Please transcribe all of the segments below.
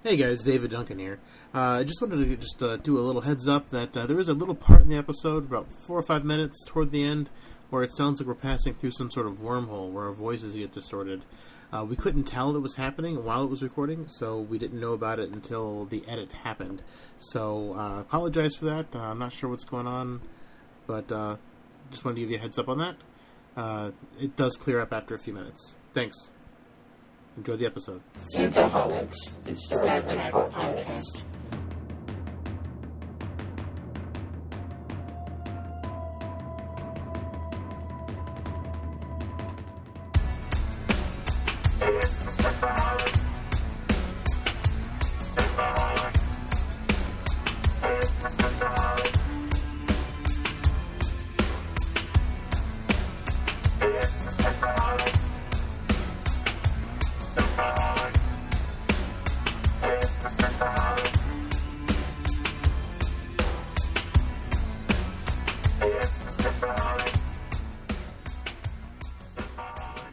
Hey guys, David Duncan here. I just wanted to do a little heads up that there is a little part in the episode, about 4 or 5 minutes toward the end, where it sounds like we're passing through some sort of wormhole where our voices get distorted. We couldn't tell it was happening while it was recording, so we didn't know about it until the edit happened. So, apologize for that. I'm not sure what's going on, but just wanted to give you a heads up on that. It does clear up after a few minutes. Thanks. Enjoy the episode. Synthaholics, the Star Trek podcast.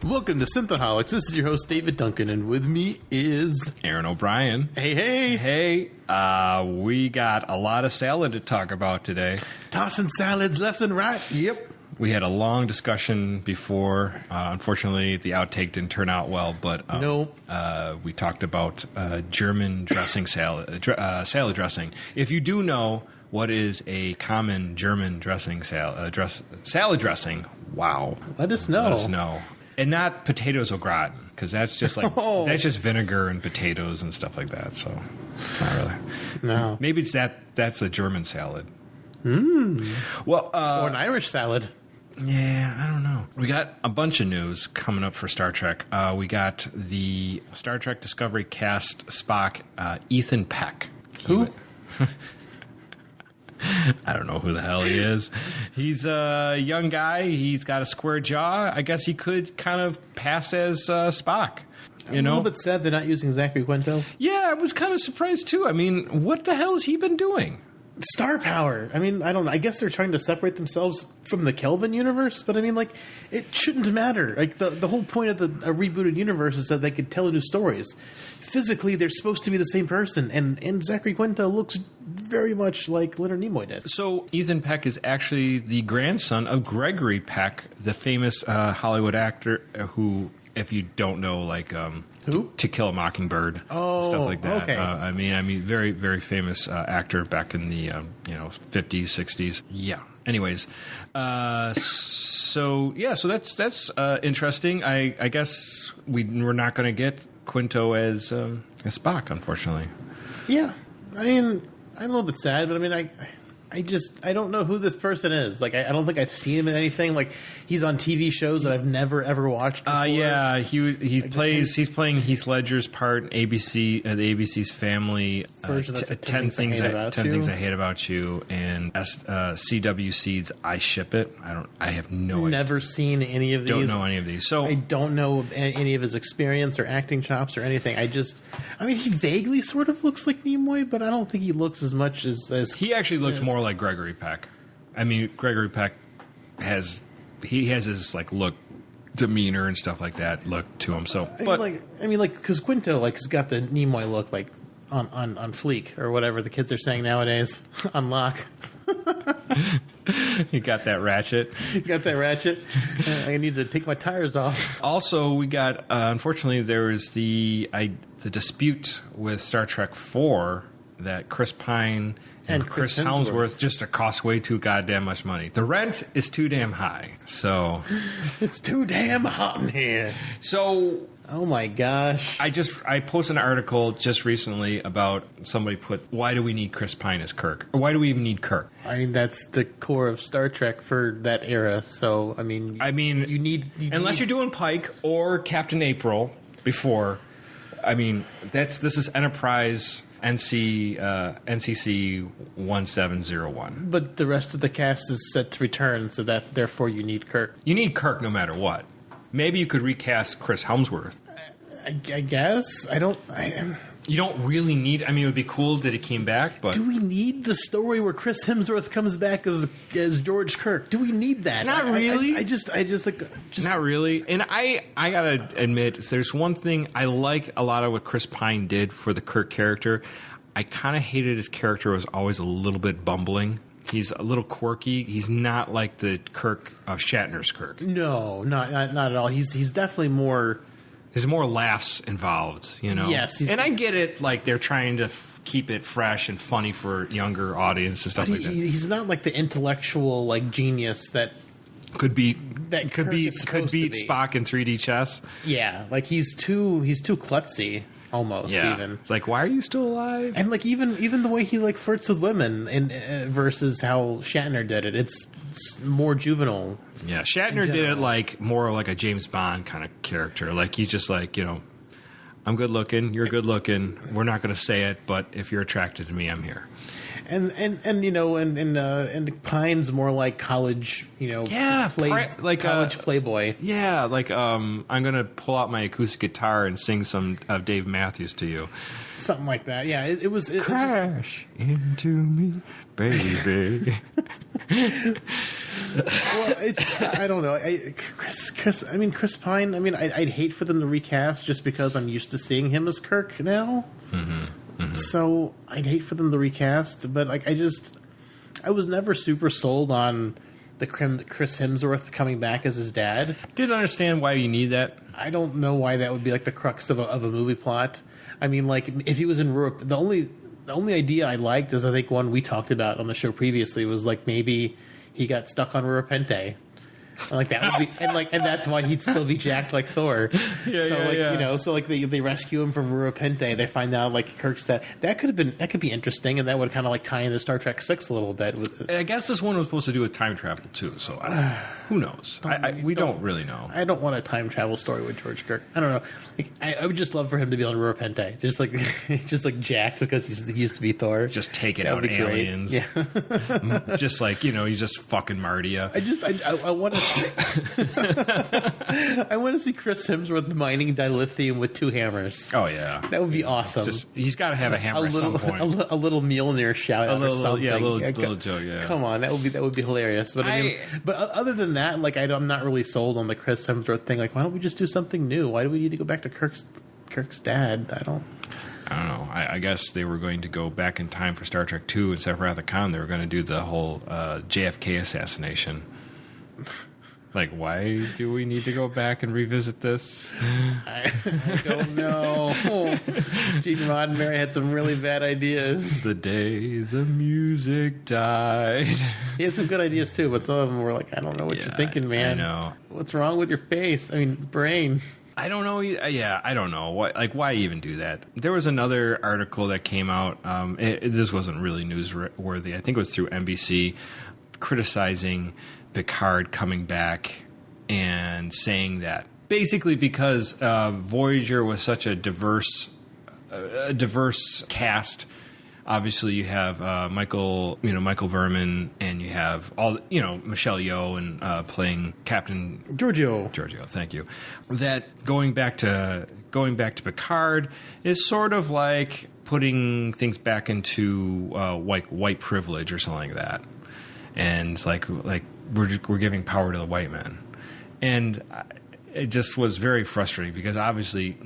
Welcome to Synthaholics. This is your host, David Duncan, and with me is... Aaron O'Brien. Hey. Hey, we got a lot of salad to talk about today. Tossing salads left and right. Yep. We had a long discussion before. Unfortunately, the outtake didn't turn out well, but we talked about German dressing salad dressing. If you do know what is a common German dressing salad dressing, wow. Let us know. And not potatoes au gratin, because that's just like that's just vinegar and potatoes and stuff like that. So it's not really. No. Maybe it's that's a German salad. Well, or an Irish salad. Yeah, I don't know. We got a bunch of news coming up for Star Trek. We got the Star Trek Discovery cast Spock, Ethan Peck. Who? I don't know who the hell he is. He's a young guy. He's got a square jaw. I guess he could kind of pass as Spock. I'm a little bit sad they're not using Zachary Quinto. Yeah, I was kind of surprised too. I mean, what the hell has he been doing? Star power. I mean, I don't know. I guess they're trying to separate themselves from the Kelvin universe, but I mean, like, it shouldn't matter. Like, the whole point of a rebooted universe is that they could tell new stories. Physically, they're supposed to be the same person, and Zachary Quinto looks very much like Leonard Nimoy did. So Ethan Peck is actually the grandson of Gregory Peck, the famous Hollywood actor who, if you don't know, like who? To Kill a Mockingbird, stuff like that. Okay. I mean, very, very famous actor back in the 50s, 60s. Yeah. Anyways, so that's interesting. I guess we're not going to get Quinto as Spock, unfortunately. Yeah, I mean, I'm a little bit sad, but I mean, I don't know who this person is. Like, I don't think I've seen him in anything. Like, he's on TV shows that I've never ever watched before. Yeah, he's playing Heath Ledger's part in the ABC's Family. 10 Things I Hate About You, and CW Seeds I Ship It. I have no idea. Never seen any of these. Don't know any of these. So I don't know any of his experience or acting chops or anything. I mean, he vaguely sort of looks like Nimoy, but I don't think he looks as much as he actually looks more like Gregory Peck. I mean, Gregory Peck has his like look, demeanor and stuff like that look to him. So, because Quinto has got the Nimoy look, like on fleek or whatever the kids are saying nowadays. On lock. You got that ratchet. I need to take my tires off. Also, we got unfortunately there was the dispute with Star Trek 4 that Chris Pine and Chris Helmsworth just cost way too goddamn much money. The rent is too damn high. So it's too damn hot in here. So oh my gosh. I posted an article just recently about somebody put, why do we need Chris Pine as Kirk? Or why do we even need Kirk? I mean, that's the core of Star Trek for that era. So, I mean, you need unless you're doing Pike or Captain April before. I mean, this is Enterprise NCC 1701. But the rest of the cast is set to return, so that therefore you need Kirk. You need Kirk no matter what. Maybe you could recast Chris Helmsworth. I guess. You don't really need... I mean, it would be cool that it came back, but... Do we need the story where Chris Hemsworth comes back as George Kirk? Do we need that? Not really. I just Not really. And I gotta admit, there's one thing I like a lot of what Chris Pine did for the Kirk character. I kind of hated his character was always a little bit bumbling. He's a little quirky. He's not like the Kirk of Shatner's Kirk. No, not at all. He's definitely more... There's more laughs involved, you know? Yes. And I get it, like, they're trying to keep it fresh and funny for younger audience and stuff like that. He's not like the intellectual, like, genius that... Could beat Spock in 3D chess. Yeah, like, he's too klutzy, almost, even. It's like, why are you still alive? And, like, even the way he, like, flirts with women versus how Shatner did it, it's more juvenile. Yeah, Shatner did it like more like a James Bond kind of character. Like he's just like, you know, I'm good looking, you're good looking. We're not going to say it, but if you're attracted to me, I'm here. And you know, and Pine's more like college, you know, college playboy. Yeah, like I'm going to pull out my acoustic guitar and sing some of Dave Matthews to you. Something like that. Yeah, it was crash into me, baby. Well, I don't know. Chris Pine. I mean, I'd hate for them to recast just because I'm used to seeing him as Kirk now. Mm-hmm. Mm-hmm. So I'd hate for them to recast, but like I was never super sold on the Chris Hemsworth coming back as his dad. Didn't understand why you need that. I don't know why that would be like the crux of a movie plot. I mean, like if he was in the only idea I liked is I think one we talked about on the show previously was like maybe he got stuck on Repente. Like that would be, and that's why he'd still be jacked like Thor. You know, so like they rescue him from Repente. They find out like Kirk's that could be interesting, and that would kind of like tie into Star Trek 6 a little bit. I guess this one was supposed to do with time travel too. So who knows? We don't really know. I don't want a time travel story with George Kirk. I don't know. Like, I would just love for him to be on Repente, just like jacked because he used to be Thor. Just taking out aliens. Yeah. Just like, you know, he's just fucking Marty. I want to. I want to see Chris Hemsworth mining dilithium with 2 hammers. Oh yeah, that would be awesome. He's got to have a hammer at some point. A little Mjolnir shout out or something. Yeah, a little joke. Yeah, come on, that would be hilarious. But but other than that, like I'm not really sold on the Chris Hemsworth thing. Like, why don't we just do something new? Why do we need to go back to Kirk's dad? I don't know. I guess they were going to go back in time for Star Trek 2 instead of Wrath of Khan. They were going to do the whole JFK assassination. Like, why do we need to go back and revisit this? I don't know. Gene Roddenberry had some really bad ideas. The day the music died. He had some good ideas, too, but some of them were like, I don't know what you're thinking, man. I know. What's wrong with your face? I mean, brain. I don't know. Yeah, I don't know. Why even do that? There was another article that came out. This wasn't really newsworthy. I think it was through NBC, criticizing Picard coming back and saying that basically because Voyager was such a diverse cast. Obviously, you have Michael Berman, and you have Michelle Yeoh and playing Captain Giorgio. Thank you. That going back to Picard is sort of like putting things back into white privilege or something like that, and it's like we're giving power to the white men, and it just was very frustrating because obviously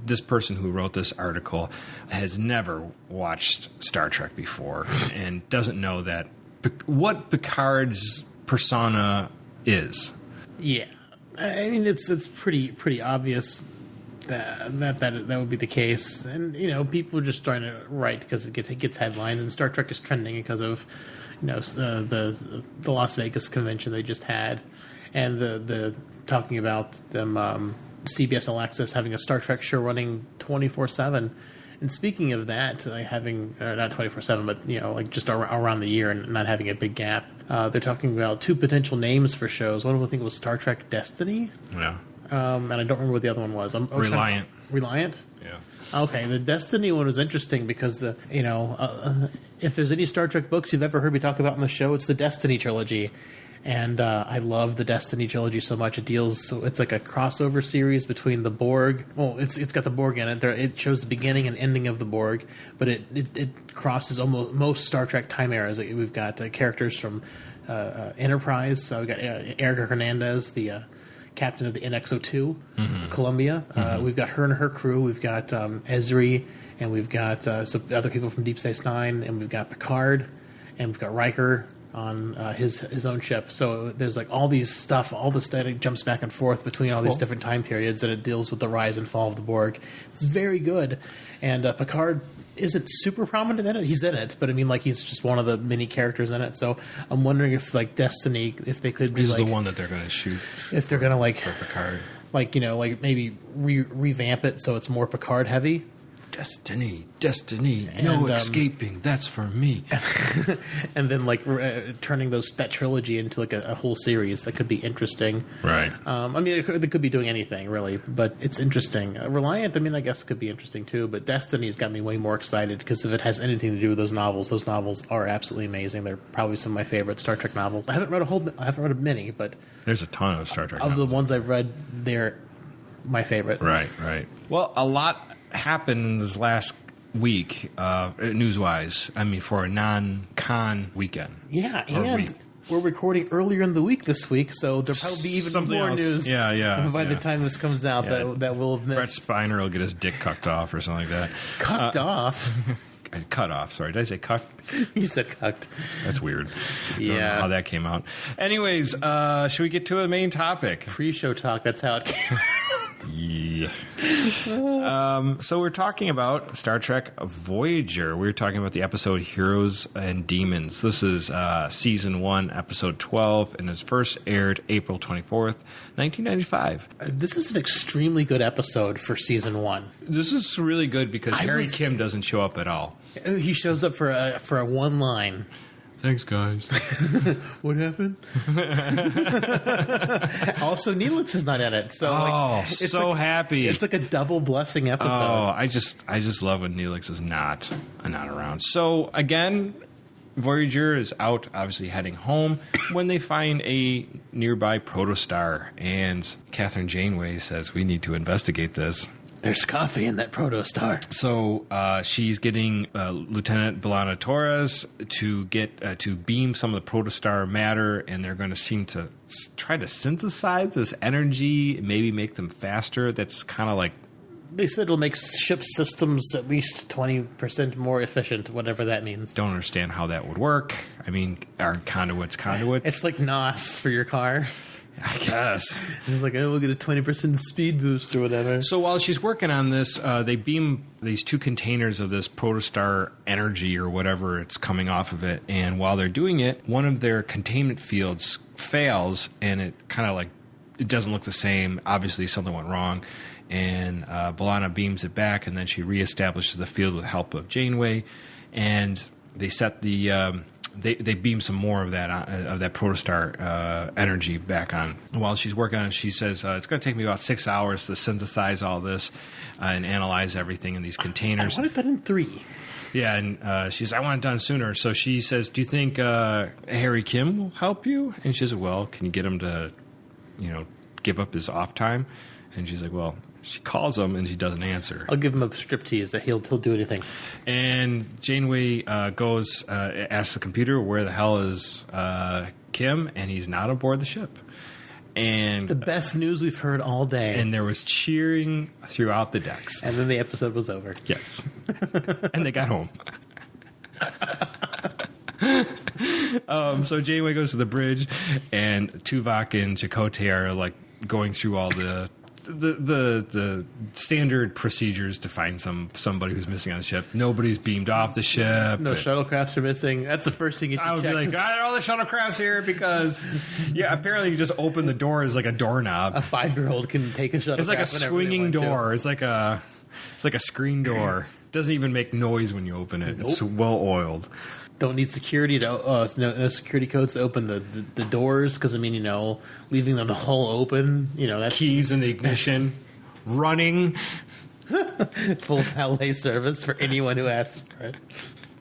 this person who wrote this article has never watched Star Trek before and doesn't know that what Picard's persona is. Yeah, I mean it's pretty obvious that would be the case, and people are just trying to write because it gets headlines, and Star Trek is trending because of the Las Vegas convention they just had, and the talking about them CBS All Access having a Star Trek show running 24/7. And speaking of that, having not 24/7, but just around the year and not having a big gap, they're talking about 2 potential names for shows. One of them I think was Star Trek Destiny. Yeah. And I don't remember what the other one was. Reliant. Reliant? Yeah. Okay, the Destiny one was interesting because if there's any Star Trek books you've ever heard me talk about on the show, it's the Destiny trilogy. And I love the Destiny trilogy so much. It's like a crossover series between the Borg. Well, it's got the Borg in it. It shows the beginning and ending of the Borg, but it crosses almost most Star Trek time eras. We've got characters from Enterprise. We've got Erica Hernandez, the captain of the NX-02, Columbia. We've got her and her crew. We've got Ezri, and we've got some other people from Deep Space Nine, and we've got Picard, and we've got Riker on his own ship. So there's like all these stuff, all the static jumps back and forth between all these different time periods, and it deals with the rise and fall of the Borg. It's very good. And Picard isn't super prominent in it. He's in it, but I mean, like, he's just one of the many characters in it. So I'm wondering if, like, Destiny, if they could be He's like, the one that they're going to shoot. If they're going to, like, for Picard. Like, you know, like maybe revamp it so it's more Picard heavy. Destiny, no escaping. That's for me. And then like turning that trilogy into like a whole series that could be interesting. Right. I mean, they could be doing anything really, but it's interesting. Reliant, I mean, I guess could be interesting too. But Destiny's got me way more excited because if it has anything to do with those novels are absolutely amazing. They're probably some of my favorite Star Trek novels. I haven't read a many, but there's a ton of Star Trek of novels. the ones I've read. They're my favorite. Right. Well, a lot happened this last week, news-wise. I mean, for a non-con weekend. Yeah, and we're recording earlier in the week this week, so there'll probably be even something more else. news. By the time this comes out, that we'll have missed. Brett Spiner will get his dick cucked off or something like that. Cucked off? Cut off. Sorry, did I say cucked? You said cucked. That's weird. Yeah. I don't know how that came out. Anyways, should we get to a main topic? Pre-show talk. That's how it came. Yeah. So we're talking about Star Trek Voyager. We're talking about the episode Heroes and Demons. This is Season 1, Episode 12, and it first aired April 24th, 1995. This is an extremely good episode for Season 1. This is really good because Harry Kim doesn't show up at all. He shows up for a one line. Thanks, guys. What happened? Also, Neelix is not in it. So, so happy. It's like a double blessing episode. Oh, I just love when Neelix is not around. So, again, Voyager is out, obviously heading home, when they find a nearby protostar. And Catherine Janeway says, we need to investigate this. There's coffee in that protostar. So she's getting Lieutenant B'Elanna Torres to beam some of the protostar matter, and they're going to seem to try to synthesize this energy, maybe make them faster. That's kind of like... They said it'll make ship systems at least 20% more efficient, whatever that means. Don't understand how that would work. I mean, aren't conduits conduits? It's like NOS for your car. I guess. It's like, we'll get a 20% speed boost or whatever. So while she's working on this, they beam these two containers of this protostar energy or whatever it's coming off of it. And while they're doing it, one of their containment fields fails, and it kind of like, it doesn't look the same. Obviously, something went wrong. And B'Elanna beams it back, and then she reestablishes the field with help of Janeway. And they set the... They beam some more of that protostar energy back on. While she's working on it, she says, it's going to take me about 6 hours to synthesize all this and analyze everything in these containers. I wanted that in 3. Yeah, and she says, I want it done sooner. So she says, do you think Harry Kim will help you? And she says, well, can you get him to, give up his off time? And she's like, well... She calls him, and he doesn't answer. I'll give him a striptease that he'll do anything. And Janeway goes, asks the computer, where the hell is Kim? And he's not aboard the ship. And the best news we've heard all day. And there was cheering throughout the decks. And then the episode was over. Yes. And they got home. So Janeway goes to the bridge, and Tuvok and Chakotay are like going through all the standard procedures to find somebody who's missing on the ship. Nobody's beamed off the ship. No shuttlecrafts are missing. That's the first thing you should check. I would be like, got all the shuttlecrafts here because, apparently you just open the door as like a doorknob. A 5-year-old can take a shuttlecraft. It's like a swinging door. It's like a screen door. It doesn't even make noise when you open it. Nope. It's well oiled. Don't need security to no security codes to open the doors because leaving the hull open, that's keys in the ignition, running, full valet service for anyone who asks for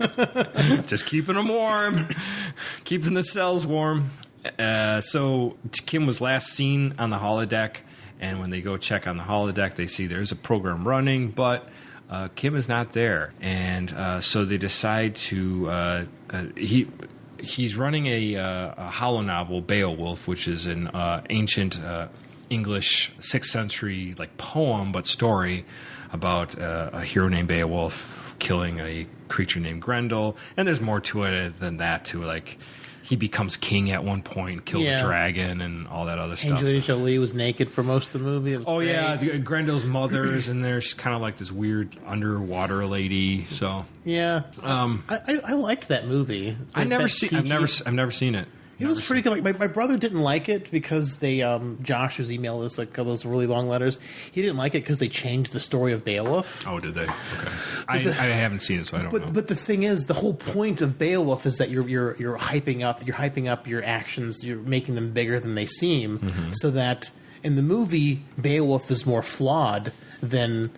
it. Just keeping them warm, keeping the cells warm. So Kim was last seen on the holodeck, and when they go check on the holodeck, they see there's a program running, but Kim is not there. And so they decide to... He's running a holonovel, Beowulf, which is an ancient English 6th century poem, but story about a hero named Beowulf killing a creature named Grendel. And there's more to it than that, too. He becomes king at one point, killed a dragon, and all that other stuff. Angelina Jolie was naked for most of the movie. It was great. Yeah, Grendel's mother is in there. She's kind of like this weird underwater lady. So yeah, I liked that movie. I've never seen it. It was pretty good. My brother didn't like it because they Josh, who's emailed us those really long letters, he didn't like it because they changed the story of Beowulf. Oh, did they? Okay, I haven't seen it, so I don't know. But the thing is, the whole point of Beowulf is that you're hyping up your actions, you're making them bigger than they seem, so that in the movie Beowulf is more flawed than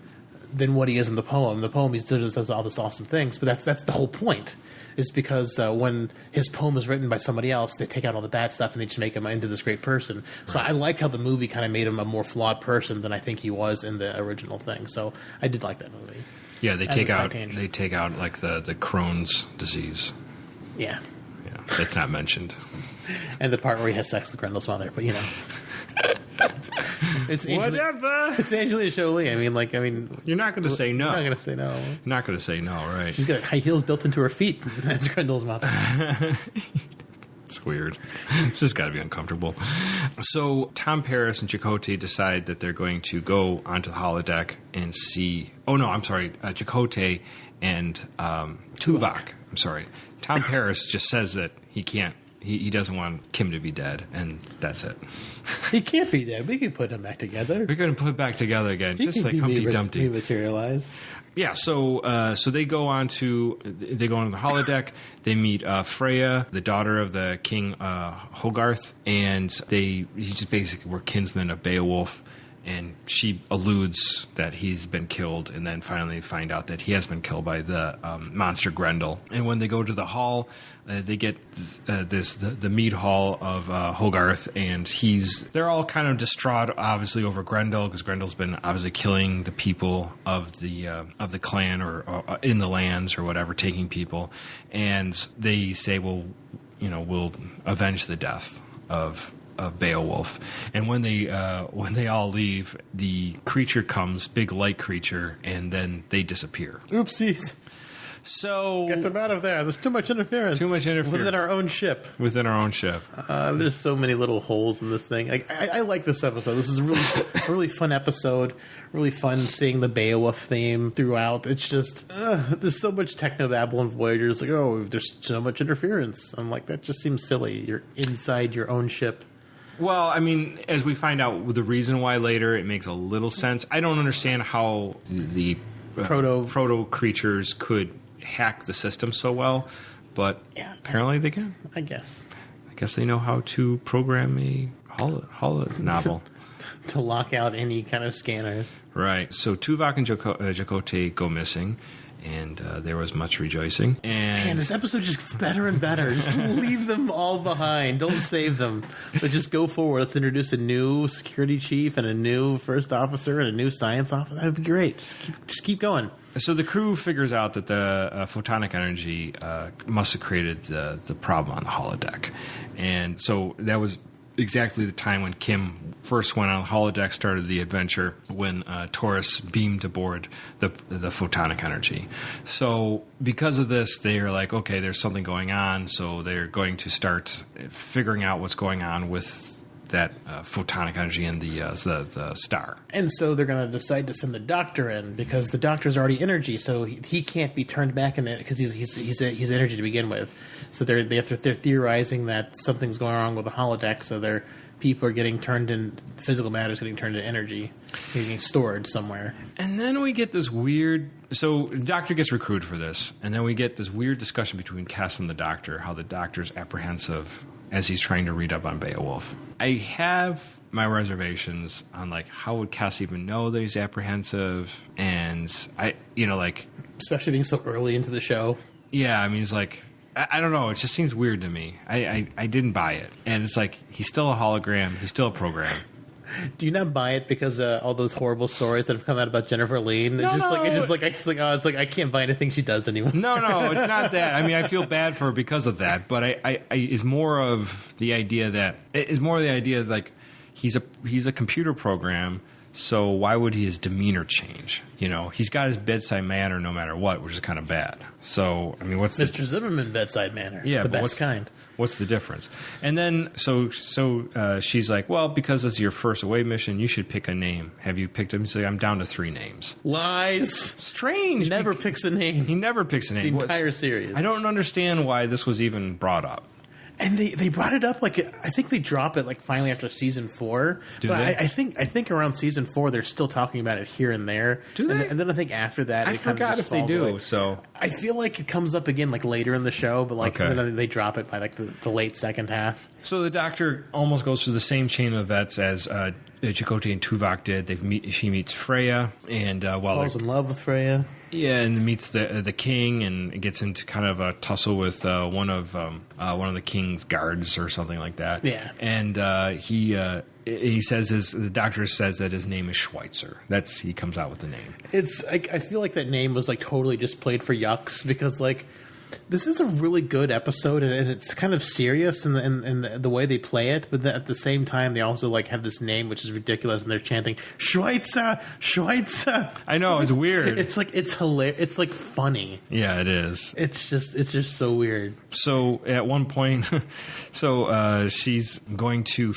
what he is in the poem. The poem, he just does all this awesome things, but that's the whole point. Is because when his poem is written by somebody else, they take out all the bad stuff and they just make him into this great person. So I like how the movie kind of made him a more flawed person than I think he was in the original thing. So I did like that movie. Yeah, they take out the Crohn's disease. Yeah, that's not mentioned. And the part where he has sex with Grendel's mother, but it's whatever. It's Angelina Jolie. I mean, you're not going to say no. You're not going to say no. You're not going to say no, right? She's got high heels built into her feet as Grendel's mother. It's weird. This has got to be uncomfortable. So Tom Paris and Chakotay decide that they're going to go onto the holodeck and see... Oh, no, I'm sorry. Chakotay and Tuvok. I'm sorry. Tom Paris just says that he can't. He doesn't want Kim to be dead, and that's it. He can't be dead. We can put him back together. We're going to put him back together again, just like Humpty Dumpty. Rematerialize. Yeah, so they go onto the holodeck. They meet Freya, the daughter of the king Hogarth, and he just basically were kinsmen of Beowulf. And she alludes that he's been killed, and then finally find out that he has been killed by the monster Grendel. And when they go to the hall, they get the mead hall of Hogarth, and they're all kind of distraught, obviously, over Grendel, because Grendel's been obviously killing the people of the clan or in the lands or whatever, taking people. And they say, well, we'll avenge the death of Beowulf. And when they all leave, the creature comes, big light creature, and then they disappear. Oopsies. So get them out of there. There's too much interference. Within our own ship. There's so many little holes in this thing. I like this episode. This is a really fun episode. Really fun seeing the Beowulf theme throughout. It's just there's so much technobabble in Voyager. It's like, oh, there's so much interference. I'm like, that just seems silly. You're inside your own ship. Well, I mean, as we find out the reason why later, it makes a little sense. I don't understand how the proto creatures could hack the system so well, but apparently they can. I guess they know how to program a holonovel. to lock out any kind of scanners. Right. So Tuvok and Chakotay go missing. And there was much rejoicing. And man, this episode just gets better and better. Just leave them all behind. Don't save them. But just go forward. Let's introduce a new security chief and a new first officer and a new science officer. That would be great. Just keep going. So the crew figures out that the photonic energy must have created the problem on the holodeck. And so that was exactly the time when Kim first went on the holodeck, started the adventure, when Taurus beamed aboard the photonic energy. So because of this, they're like, okay, there's something going on, so they're going to start figuring out what's going on with that photonic energy in the star. And so they're going to decide to send the Doctor in, because the Doctor's already energy, so he can't be turned back in it because he's energy to begin with. So they're theorizing that something's going wrong with the holodeck, so their people are getting turned in, physical matter is getting turned into energy, getting stored somewhere. And then we get this weird... So the Doctor gets recruited for this, and then we get this weird discussion between Cass and the Doctor, how the Doctor's apprehensive as he's trying to read up on Beowulf. I have my reservations on, like, how would Cass even know that he's apprehensive? And especially being so early into the show. Yeah, I mean, he's like, I don't know. It just seems weird to me. I didn't buy it. And it's like, he's still a hologram. He's still a program. Do you not buy it because all those horrible stories that have come out about Jennifer Lean? No. It's like I can't buy anything she does anymore. No, it's not that. I mean, I feel bad for her because of that, but I is more of the idea like he's a computer program. So why would his demeanor change? You know, he's got his bedside manner no matter what, which is kind of bad. So I mean, what's Mr. Zimmerman bedside manner? Yeah, the best kind. What's the difference? And then so she's like, well, because it's your first away mission, you should pick a name. Have you picked him? He's like, I'm down to 3 names. Lies. Strange. He never picks a name. He never picks a name. The entire series. I don't understand why this was even brought up. And they brought it up, like, I think they drop it, like, finally after season 4. Do but they? I think around season 4 they're still talking about it here and there. Do they? And then I think after that I it kind forgot of just if they do. away. So I feel like it comes up again, like, later in the show, but, like, Okay. then they drop it by, like, the late second half. So the Doctor almost goes through the same chain of events as Chakotay and Tuvok did. She meets Freya, and Falls in love with Freya. Yeah, and meets the king, and gets into kind of a tussle with one of the king's guards or something like that. Yeah, and he says the Doctor says that his name is Schweitzer. He comes out with the name. It's I feel like that name was like totally just played for yucks because like. This is a really good episode, and it's kind of serious in the way they play it. But at the same time, they also like have this name which is ridiculous, and they're chanting "Schweitzer, Schweitzer." I know it's weird. It's like it's hilarious. It's like funny. Yeah, it is. It's just so weird. So at one point, she's going to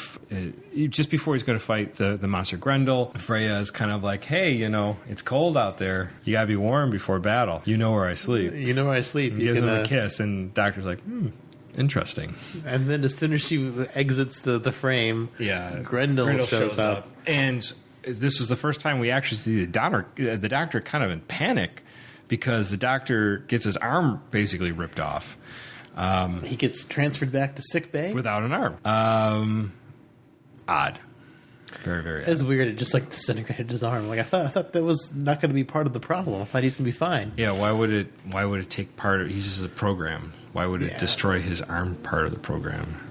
just before he's going to fight the monster Grendel. Freya is kind of like, "Hey, it's cold out there. You gotta be warm before battle. You know where I sleep. You know where I sleep." Gives him a kiss, and Doctor's like, interesting. And then as soon as she exits the frame, Grendel shows up. And this is the first time we actually see the Doctor kind of in panic because the Doctor gets his arm basically ripped off. He gets transferred back to sick bay without an arm. Odd. Very, very odd. It's weird. It just like disintegrated his arm. Like I thought that was not going to be part of the problem. I thought he was going to be fine. Yeah. Why would it take part of? He's just a program. Why would it destroy his arm part of the program?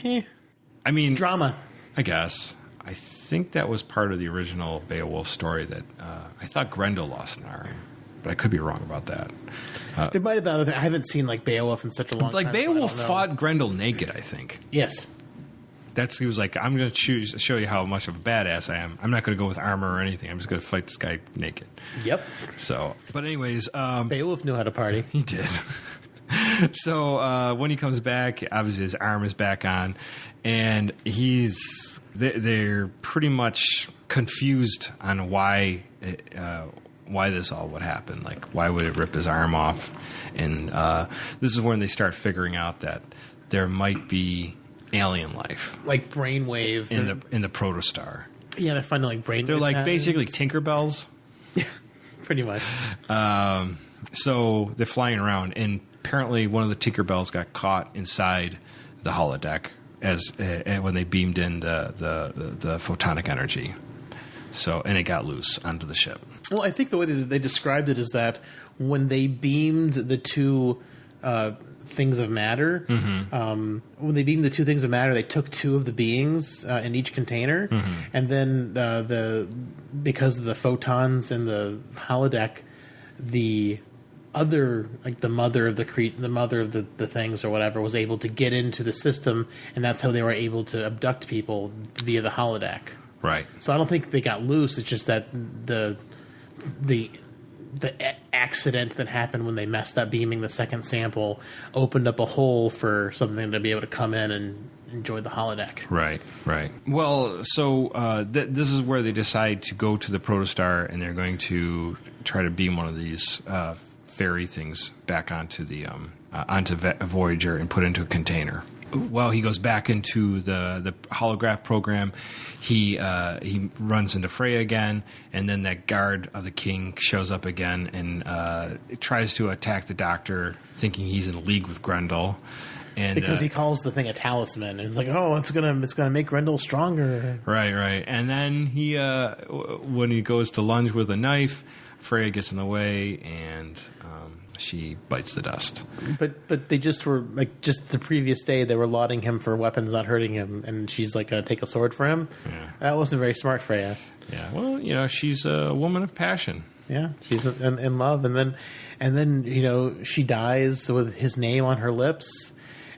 I mean, drama. I guess. I think that was part of the original Beowulf story. That I thought Grendel lost an arm, but I could be wrong about that. There might have been other things. I haven't seen like Beowulf in such a long time. Like Beowulf fought Grendel naked. I think. Yes. He was like, I'm going to show you how much of a badass I am. I'm not going to go with armor or anything. I'm just going to fight this guy naked. Yep. So, but anyways, Beowulf knew how to party. He did. So when he comes back, obviously his arm is back on, and they're pretty much confused on why this all would happen. Like, why would it rip his arm off? And this is when they start figuring out that there might be alien life, like brainwave in the protostar. Yeah, they're finding like brainwave. They're like patterns. basically Tinkerbells. Yeah, pretty much. So they're flying around, and apparently one of the Tinkerbells got caught inside the holodeck when they beamed in the photonic energy. So, and it got loose onto the ship. Well, I think the way that they described it is that when they beamed the two things of matter, when they beamed the two things of matter, they took 2 of the beings in each container, and then because of the photons in the holodeck, the other, like the mother of the things or whatever, was able to get into the system, and that's how they were able to abduct people via the holodeck. Right. So I don't think they got loose. It's just that the accident that happened when they messed up beaming the second sample opened up a hole for something to be able to come in and enjoy the holodeck. Right. Well, so this is where they decide to go to the protostar, and they're going to try to beam one of these fairy things back onto onto Voyager and put it into a container. Well, he goes back into the holograph program. He runs into Freya again, and then that guard of the king shows up again and tries to attack the Doctor, thinking he's in league with Grendel. And because he calls the thing a talisman, and it's like, oh, it's gonna make Grendel stronger. Right. And then he when he goes to lunge with a knife, Freya gets in the way, and she bites the dust. But they just were like, just the previous day they were lauding him for weapons not hurting him, and she's like going to take a sword for him. Yeah. That wasn't very smart, Freya. Yeah, well, she's a woman of passion. Yeah, she's in love, and then she dies with his name on her lips.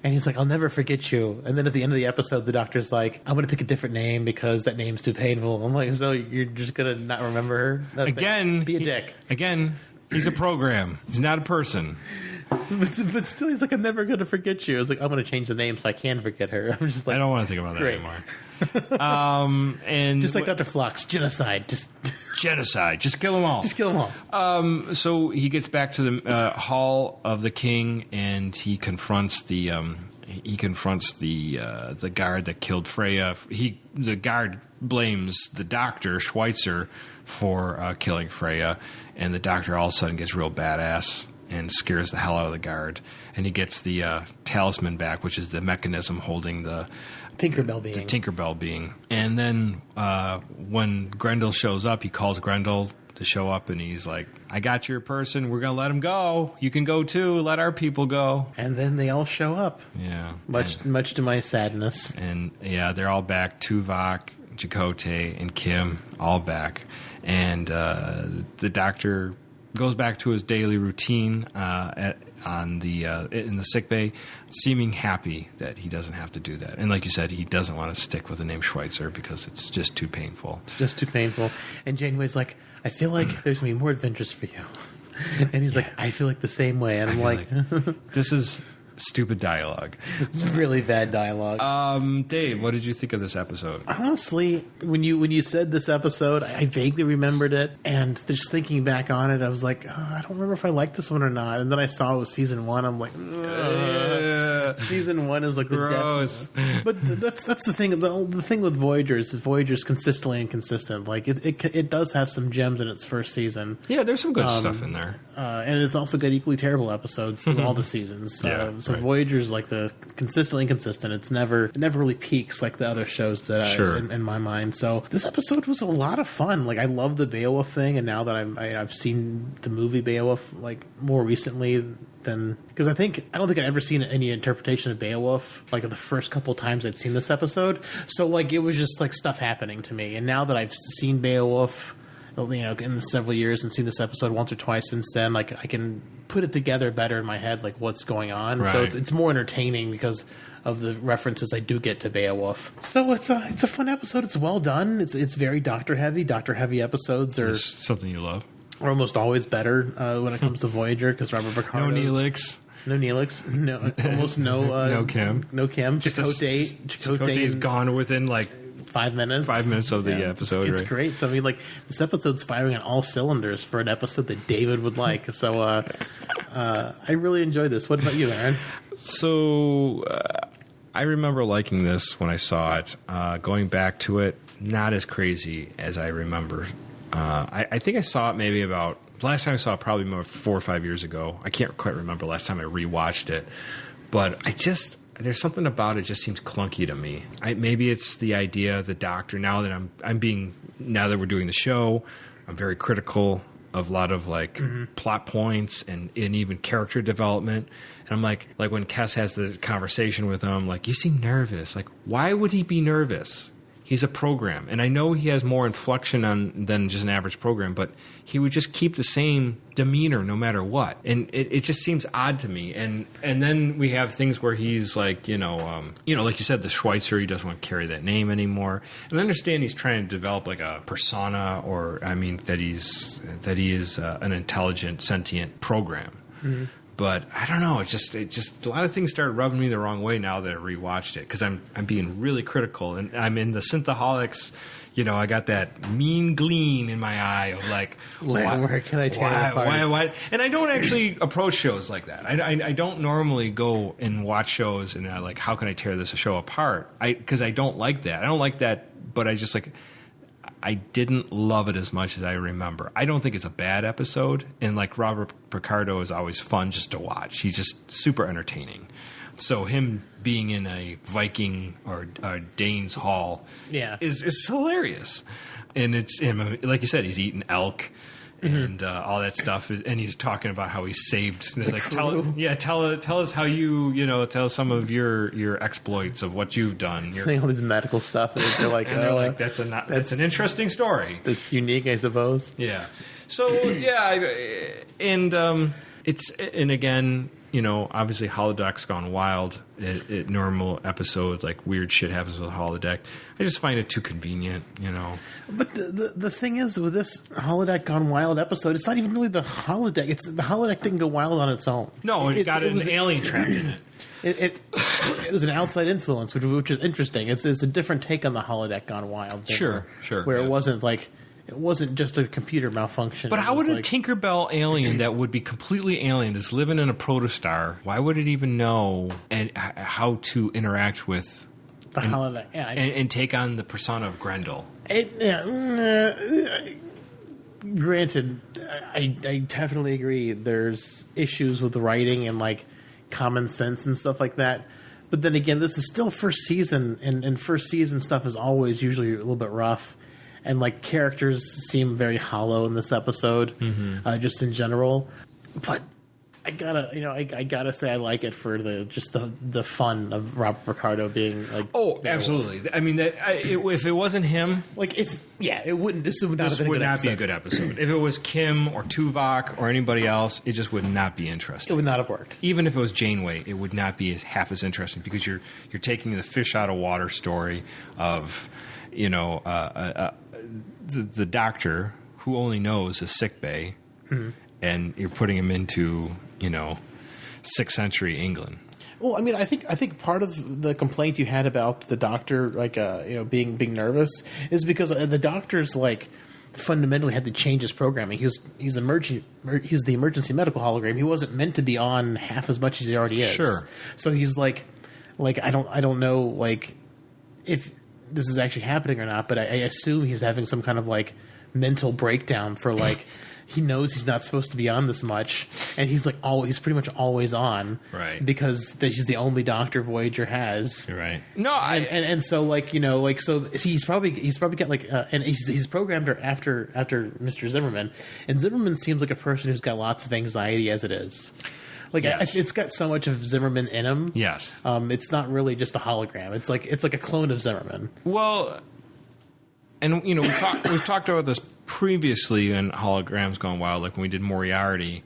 And he's like, I'll never forget you. And then at the end of the episode, the doctor's like, I'm going to pick a different name because that name's too painful. I'm like, so you're just going to not remember her? Again. Be a dick. Again, he's a program. He's not a person. But still, he's like, I'm never going to forget you. I was like, I'm going to change the name so I can forget her. I'm just like, I don't want to think about that anymore. And just like Dr. Phlox, genocide. Genocide. Just kill them all. Just kill them all. So he gets back to the Hall of the King, and he confronts the guard that killed Freya. The guard blames the doctor Schweitzer for killing Freya, and the doctor all of a sudden gets real badass and scares the hell out of the guard. And he gets the talisman back, which is the mechanism holding the Tinkerbell being. And then when Grendel shows up, he calls Grendel to show up, and he's like, I got your person. We're going to let him go. You can go too. Let our people go. And then they all show up. Yeah. Much to my sadness. And yeah, they're all back. Tuvok, Chakotay, and Kim, all back. And the doctor goes back to his daily routine in the sickbay, seeming happy that he doesn't have to do that. And like you said, he doesn't want to stick with the name Schweitzer because it's just too painful. Just too painful. And Janeway's like, I feel like there's going to be more adventures for you. And he's like, I feel like the same way. And I'm like this is stupid dialogue. It's really bad dialogue. Dave, what did you think of this episode? Honestly, when you said this episode, I vaguely remembered it, and just thinking back on it, I was like, I don't remember if I liked this one or not. And then I saw it was season 1. I'm like, season 1 is like gross. The death. But that's the thing. The thing with Voyager is Voyager's consistently inconsistent. Like it does have some gems in its first season. Yeah, there's some good stuff in there, and it's also got equally terrible episodes through all the seasons. So right. Voyager's like the consistently inconsistent. It never really peaks like the other shows that in my mind. So this episode was a lot of fun. Like I love the Beowulf thing, and now that I've seen the movie Beowulf like more recently than because I don't think I'd ever seen any interpretation of Beowulf like the first couple times I'd seen this episode. So like it was just like stuff happening to me, and now that I've seen Beowulf, in several years and seen this episode once or twice since then, like I can put it together better in my head, like what's going on. Right. So it's more entertaining because of the references I do get to Beowulf. So it's a fun episode. It's well done. It's very Doctor heavy. Doctor heavy episodes are something you love. Are almost always better when it comes to Voyager because Robert Picardo. No Neelix. No, almost no. No Kim. Chakotay is gone within like 5 minutes. 5 minutes of the episode. It's great. So I mean, like this episode's firing on all cylinders for an episode that David would like. So I really enjoyed this. What about you, Aaron? So I remember liking this when I saw it. Going back to it, not as crazy as I remember. I think I saw it maybe about last time I saw it probably about 4 or 5 years ago. I can't quite remember last time I rewatched it, but there's something about it just seems clunky to me. Maybe it's the idea of the Doctor. Now that now that we're doing the show, I'm very critical of a lot of plot points and even character development. And I'm like when Kes has the conversation with him, like, you seem nervous. Like, why would he be nervous? He's a program, and I know he has more inflection than just an average program, but he would just keep the same demeanor no matter what, and it just seems odd to me. And then we have things where he's like, like you said, the Schweitzer, he doesn't want to carry that name anymore. And I understand he's trying to develop like a persona, or that he is an intelligent, sentient program. Mm-hmm. But I don't know. It just a lot of things started rubbing me the wrong way now that I rewatched it because I'm being really critical, and I'm in the Synthaholics. I got that mean gleam in my eye of like, where can I tear it apart? Why? And I don't actually approach shows like that. I don't normally go and watch shows and like, how can I tear this show apart? Because I don't like that. I don't like that, but I just like. I didn't love it as much as I remember. I don't think it's a bad episode, and like Robert Picardo is always fun just to watch. He's just super entertaining. So him being in a Viking or Dane's hall is hilarious. And it's him, like you said, he's eating elk and all that stuff. And he's talking about how he saved. Tell us how tell us some of your exploits of what you've done. Saying all this medical stuff, and they're like, that's an interesting story. It's unique, I suppose. Yeah. So and again, obviously Holodeck's gone wild. At normal episodes, like weird shit happens with Holodeck. I just find it too convenient, But the thing is, with this Holodeck Gone Wild episode, it's not even really the Holodeck. It's the Holodeck didn't go wild on its own. No, it got an alien trapped in it. It was an outside influence, which is interesting. It's a different take on the Holodeck Gone Wild. Sure. Where it wasn't like. It wasn't just a computer malfunction. But how would a Tinkerbell alien that would be completely alien, that's living in a protostar, why would it even know how to interact with the Holodeck and take on the persona of Grendel? Granted, I definitely agree. There's issues with the writing and like common sense and stuff like that. But then again, this is still first season, and first season stuff is always usually a little bit rough. And like characters seem very hollow in this episode, just in general. But I gotta say I like it for the fun of Robert Picardo being like. Oh, absolutely! I mean, if it wasn't him, it wouldn't. This would not be a good episode. If it was Kim or Tuvok or anybody else, it just would not be interesting. It would not have worked. Even if it was Janeway, it would not be half as interesting because you're taking the fish out of water story of, the doctor who only knows his sick bay, and you're putting him into 6th century England. Well, I mean, I think part of the complaint you had about the doctor, being nervous, is because the doctor's fundamentally had to change his programming. He's the emergency medical hologram. He wasn't meant to be on half as much as he already is. Sure. So he's I don't know if this is actually happening or not, but I assume he's having some kind of mental breakdown for he knows he's not supposed to be on this much, and he's he's pretty much always on, right? Because he's the only doctor Voyager has, right? No, so he's probably got and he's programmed her after Mr. Zimmerman, and Zimmerman seems like a person who's got lots of anxiety as it is. Yes. It's got so much of Zimmerman in him. Yes. It's not really just a hologram. It's like a clone of Zimmerman. Well, and we've talked about this previously in Holograms Gone Wild, when we did Moriarty,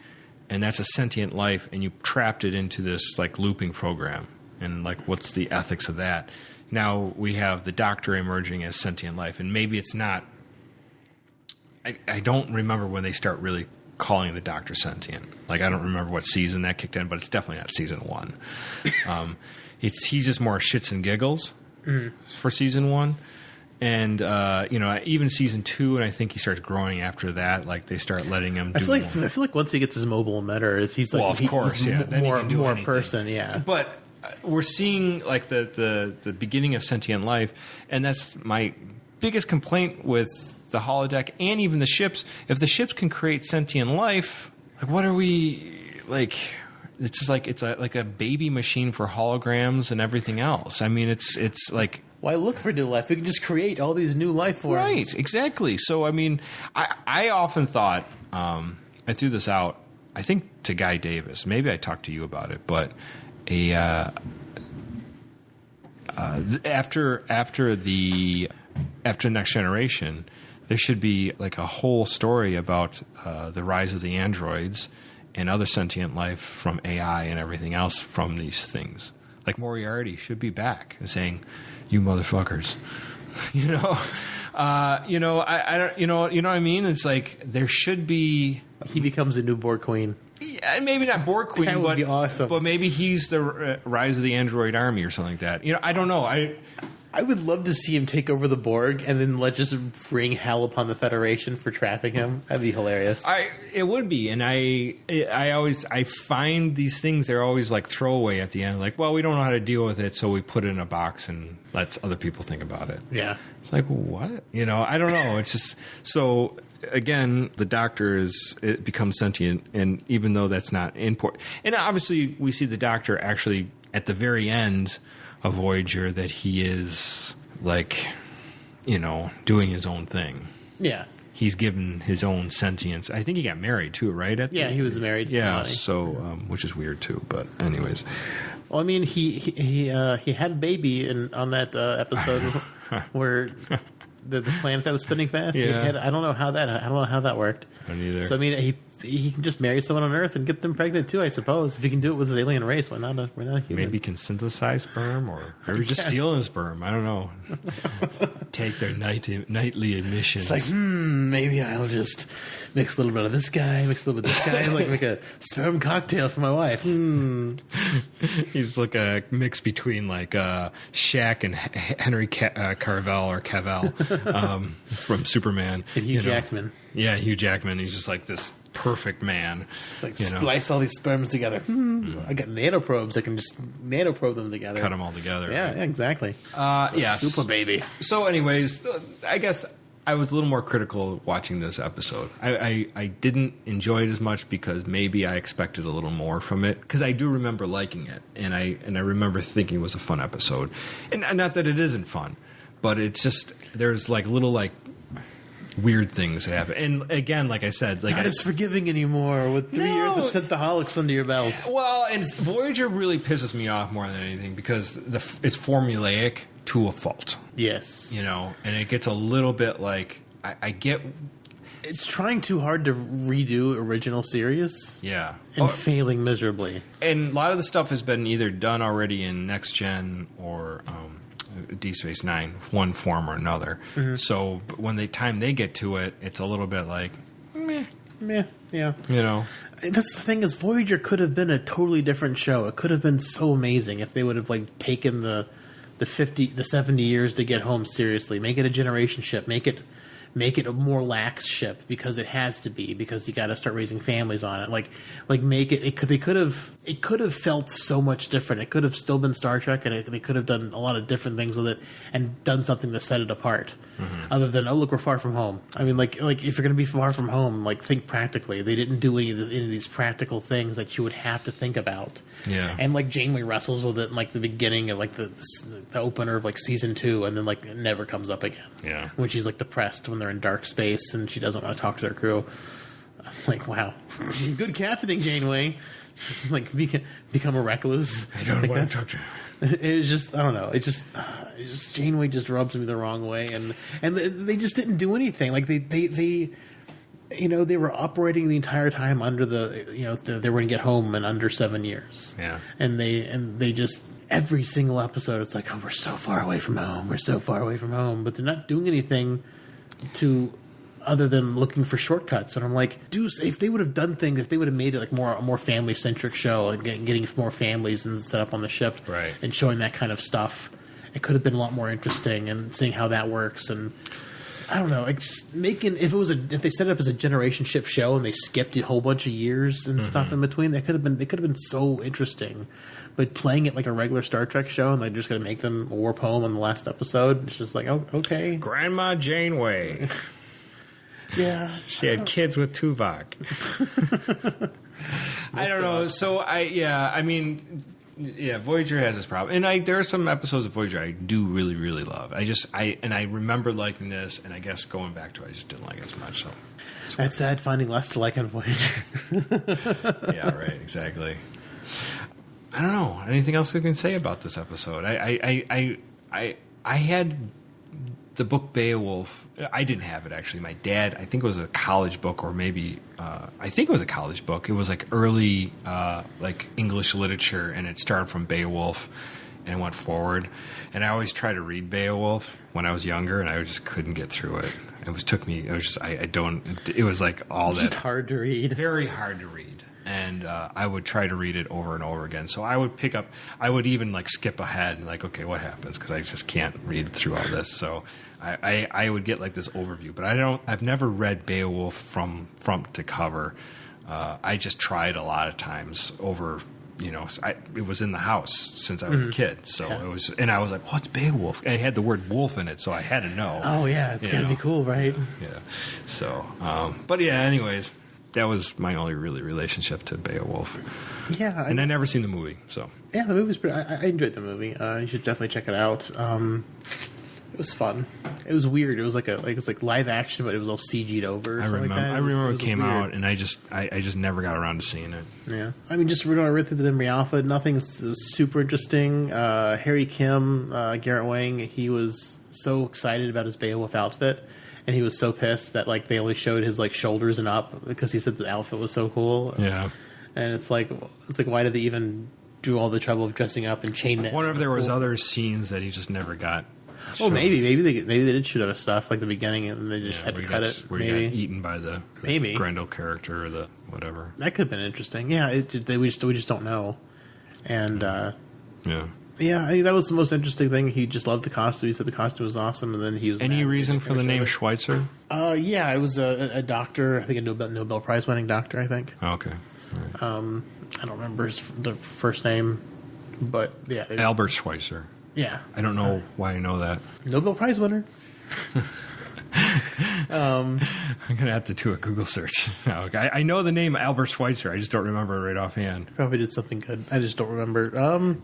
and that's a sentient life, and you trapped it into this looping program, and what's the ethics of that? Now we have the Doctor emerging as sentient life, and maybe it's not. I don't remember when they start really calling the Doctor sentient. I don't remember what season that kicked in, but it's definitely not season 1. He's just more shits and giggles for season 1, and even season 2, and I think he starts growing after that. They start letting him. I feel like once he gets his mobile emitter, he's of course, yeah, then more person, yeah. But we're seeing the beginning of sentient life, and that's my biggest complaint with the holodeck and even the ships. If the ships can create sentient life, what are we It's just it's a baby machine for holograms and everything else. I mean, it's why look for new life? We can just create all these new life forms. Right, exactly. So I mean, I often thought I threw this out. I think to Guy Davis. Maybe I talked to you about it, but after Next Generation, there should be a whole story about the rise of the androids and other sentient life from AI and everything else from these things. Moriarty should be back and saying, "You motherfuckers," I don't, you know what I mean? It's there should be. He becomes a new Borg Queen. Yeah, maybe not Borg Queen, that would be awesome. But maybe he's the rise of the android army or something like that. I don't know. I would love to see him take over the Borg and then just bring hell upon the Federation for trapping him. That'd be hilarious. It would be, and I find these things, they're always throwaway at the end. Well, we don't know how to deal with it, so we put it in a box and let other people think about it. Yeah, it's what? I don't know. It's just so. Again, the Doctor it becomes sentient, and even though that's not import, and obviously we see the Doctor actually at the very end of Voyager that he is doing his own thing. Yeah, he's given his own sentience. I think he got married too, right? He was married to somebody. So which is weird too. But anyways, well, I mean, he had a baby on that episode where the planet that was spinning fast. Yeah. I don't know how that worked. I don't either. So I mean, he can just marry someone on Earth and get them pregnant too, I suppose. If he can do it with his alien race, why not? We're not a human. Maybe he can synthesize sperm, or maybe just stealing sperm. I don't know. Take their nightly emissions. It's like, maybe I'll just mix a little bit of this guy, mix a little bit of this guy, like make a sperm cocktail for my wife. He's like a mix between like Shaq and Henry Cavill from Superman. And Hugh Jackman. Yeah, Hugh Jackman. He's just like this perfect man. Like splice all these sperms together. I got nanoprobes. I can just nanoprobe them together. Cut them all together. Yeah, right? Exactly. Super baby. So anyways, I guess I was a little more critical watching this episode. I didn't enjoy it as much because maybe I expected a little more from it. Because I do remember liking it. And I remember thinking it was a fun episode. And not that it isn't fun. But it's just, there's like little like weird things that happen. And again, like I said, like not as forgiving anymore with 3 years of Synthaholics under your belt. Well, and Voyager really pisses me off more than anything because it's formulaic to a fault. Yes. And it gets a little bit like, I get... It's trying too hard to redo original series. Yeah. And failing miserably. And a lot of the stuff has been either done already in Next Gen or... Deep Space Nine, one form or another. Mm-hmm. So when they get to it, it's a little bit like, meh, yeah. That's the thing is, Voyager could have been a totally different show. It could have been so amazing if they would have like taken the 70 years to get home seriously. Make it a generation ship. Make it a more lax ship because it has to be, because you got to start raising families on it. Like make it. It could have felt so much different. It could have still been Star Trek, and they could have done a lot of different things with it and done something to set it apart. Mm-hmm. Other than, oh look, we're far from home. I mean, like if you're going to be far from home, like think practically. They didn't do any of these practical things that you would have to think about. Yeah. And like Janeway wrestles with it in like the beginning of like the opener of like season 2, and then like it never comes up again. Yeah. When she's like depressed when they're in dark space and she doesn't want to talk to her crew. I'm like, wow, good captaining, Janeway. She's like become a recluse. I don't want to talk to her. It was just, I don't know. It just Janeway just rubs me the wrong way, and they just didn't do anything. Like they were operating the entire time under they were going to get home in under 7 years. Yeah, and they just every single episode, it's like, oh, we're so far away from home. We're so far away from home, but they're not doing anything to. Other than looking for shortcuts. And I'm like, if they would have done things, if they would have made it like a more family-centric show and getting more families and set up on the ship, right, and showing that kind of stuff, it could have been a lot more interesting and seeing how that works. And I don't know, just if they set it up as a generation ship show and they skipped a whole bunch of years and stuff in between, they could have been so interesting. But playing it like a regular Star Trek show and they're just going to make them warp home on the last episode, it's just like, oh, okay. Grandma Janeway. Yeah, she had kids with Tuvok. I don't know. So Voyager has this problem, and there are some episodes of Voyager I do really, really love. I remember liking this, and I guess going back to it, I just didn't like it as much. So that's sad finding less to like on Voyager. Yeah, right, exactly. I don't know. Anything else we can say about this episode? I had the book Beowulf. I didn't have it, actually. My dad, I think it was a college book, or maybe I think it was a college book. It was like early like English literature, and it started from Beowulf and went forward. And I always tried to read Beowulf when I was younger, and I just couldn't get through it. It was like all that. Just hard to read. Very hard to read. And I would try to read it over and over again. So I would even like skip ahead and like, okay, what happens? Because I just can't read through all this. So I would get like this overview. But I've never read Beowulf from front to cover. I just tried a lot of times over, it was in the house since I was a kid. So it was, and I was like, what's Beowulf? And it had the word wolf in it, so I had to know. Oh yeah, it's gotta be cool, right? Yeah. So, but yeah, anyways. That was my only really relationship to Beowulf. Yeah. And I never seen the movie, so. Yeah, the movie's pretty... I enjoyed the movie. You should definitely check it out. It was fun. It was weird. It was like live action, but it was all CG'd over. I remember. Like that. I remember it came weird. out, and I just never got around to seeing it. Yeah, I mean, just read through the memory alpha. Nothing's super interesting. Harry Kim, Garrett Wang, he was so excited about his Beowulf outfit, and he was so pissed that like they only showed his like shoulders and up because he said the outfit was so cool. Yeah, and it's like why did they even do all the trouble of dressing up and chainmail? I wonder if there was other scenes that he just never got. Oh, maybe they did shoot other stuff like the beginning, and they just had to cut it. Where maybe he got eaten by the Grendel character or the whatever. That could have been interesting. Yeah, we just don't know. And yeah, I mean, that was the most interesting thing. He just loved the costume. He said the costume was awesome, and then he was. Any reason for the name Schweitzer? Yeah, it was a doctor. I think a Nobel Prize winning doctor. I think. Oh, okay. Right. I don't remember the first name, but yeah, Albert Schweitzer. Yeah. I don't know why I know that. Nobel Prize winner. I'm going to have to do a Google search. No, I know the name Albert Schweitzer. I just don't remember it right offhand. Probably did something good. I just don't remember.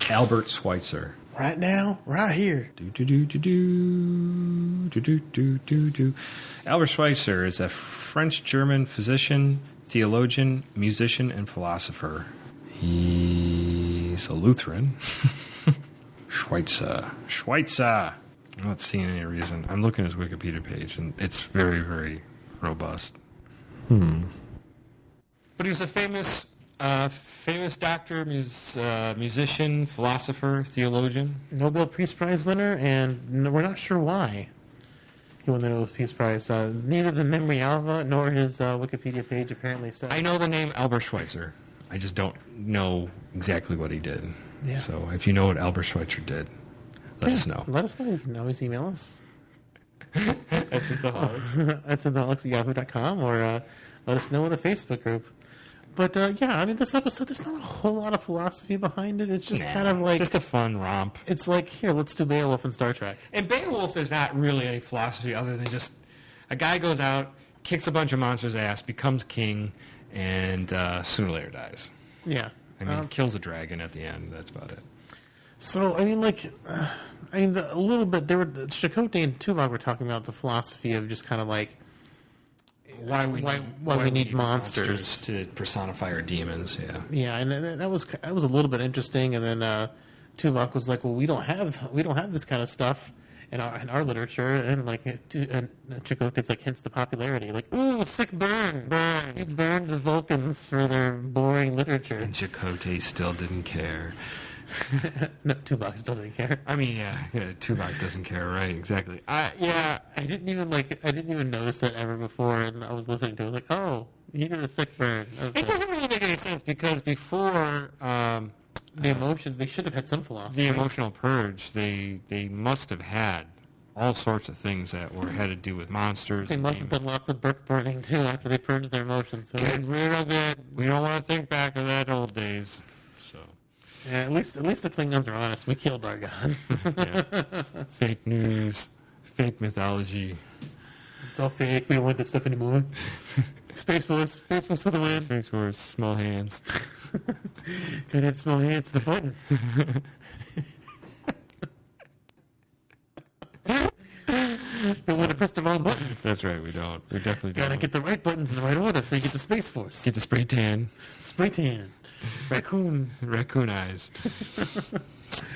Albert Schweitzer. Right now, right here. Albert Schweitzer is a French-German physician, theologian, musician, and philosopher. He's a Lutheran. Schweitzer. I'm not seeing any reason. I'm looking at his Wikipedia page, and it's very, very robust. But he was a famous doctor, musician, philosopher, theologian. Nobel Peace Prize winner, and we're not sure why he won the Nobel Peace Prize. Neither the Memory Alpha nor his Wikipedia page apparently says. I know the name Albert Schweitzer. I just don't know exactly what he did. Yeah. So if you know what Albert Schweitzer did, let us know. Let us know. You can always email us. At Synthaholics. At synthaholics@yahoo.com, or let us know in the Facebook group. But I mean, this episode, there's not a whole lot of philosophy behind it. It's just kind of like... just a fun romp. It's like, here, let's do Beowulf in Star Trek. And Beowulf, there's not really any philosophy other than just a guy goes out, kicks a bunch of monsters' ass, becomes king, and sooner or later dies. Yeah. I mean, kills a dragon at the end. That's about it. So, I mean, a little bit, Chakotay and Tuvok were talking about the philosophy of just kind of like, why we need monsters to personify our demons. Yeah, and that was a little bit interesting. And then Tuvok was like, "Well, we don't have this kind of stuff in our literature." And like, Chakotay's like hints the popularity, like, "Ooh, sick burn! You burned the Vulcans for their boring literature." And Chakotay still didn't care. No, Tuvok still doesn't care. I mean, yeah, Tuvok doesn't care, right? Exactly. I didn't even notice that ever before, and I was listening to it. I was like, oh, he did a sick burn. It doesn't really make any sense because before the emotion, they should have had some philosophy. The emotional purge, they must have had all sorts of things that had to do with monsters. They must have done lots of book burning too after they purged their emotions. So get rid of it. We don't want to think back of that old days. So. Yeah, at least the Klingons are honest. We killed our gods. Fake news, fake mythology. It's all fake. We don't want that stuff anymore. Space Force for the win. Space Force, small hands. Gotta have small hands for the buttons. Don't want to press the wrong buttons. That's right, we don't. We definitely don't. Gotta get the right buttons in the right order so you get the Space Force. Get the spray tan. Spray tan. Raccoon eyes.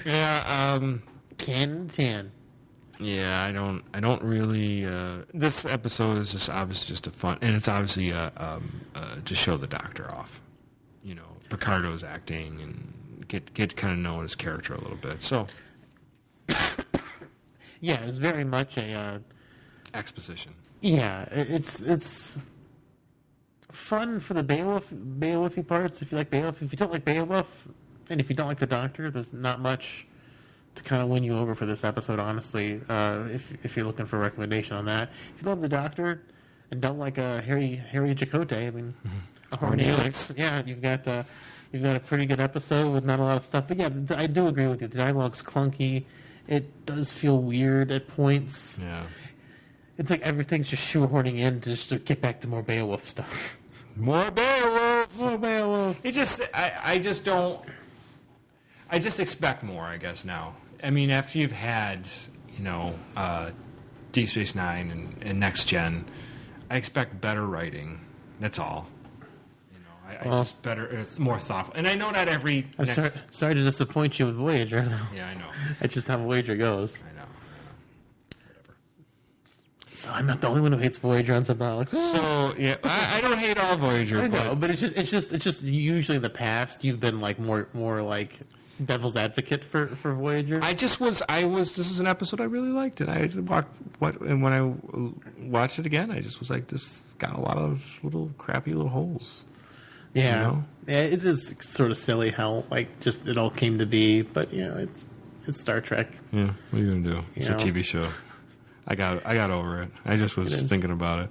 Yeah, tan. Yeah, I don't really. This episode is just obviously just a fun, and it's obviously to show the Doctor off. You know, Picardo's acting and get kind of know his character a little bit. So, yeah, it's very much a exposition. Yeah, it's fun for the Beowulfy parts. If you like Beowulf, if you don't like Beowulf, and if you don't like the Doctor, there's not much to kind of win you over for this episode, honestly. If you're looking for a recommendation on that, if you love the Doctor and don't like Harry Chakotay, I mean, Helix, yeah, you've got a pretty good episode with not a lot of stuff. But yeah, I do agree with you. The dialogue's clunky. It does feel weird at points. Yeah, it's like everything's just shoehorning in just to get back to more Beowulf stuff. More Beowulf. More Beowulf. It just, I just don't. I just expect more, I guess, now. I mean, after you've had, Deep Space Nine and Next Gen, I expect better writing. That's all. I just better, it's more thoughtful. And I know not every... I'm sorry to disappoint you with Voyager, though. Yeah, I know. That's just how Voyager goes. I know. Whatever. So I'm not the only one who hates Voyager on Synthaholics. So, yeah, I don't hate all Voyager. I know, but it's just usually in the past, you've been like more like devil's advocate for Voyager. This is an episode I really liked, and and when I watched it again, I just was like, this got a lot of little crappy little holes. Yeah, yeah, it is sort of silly how just it all came to be, but it's Star Trek. Yeah, what are you gonna do? It's a TV show. I got over it. I just was thinking about it.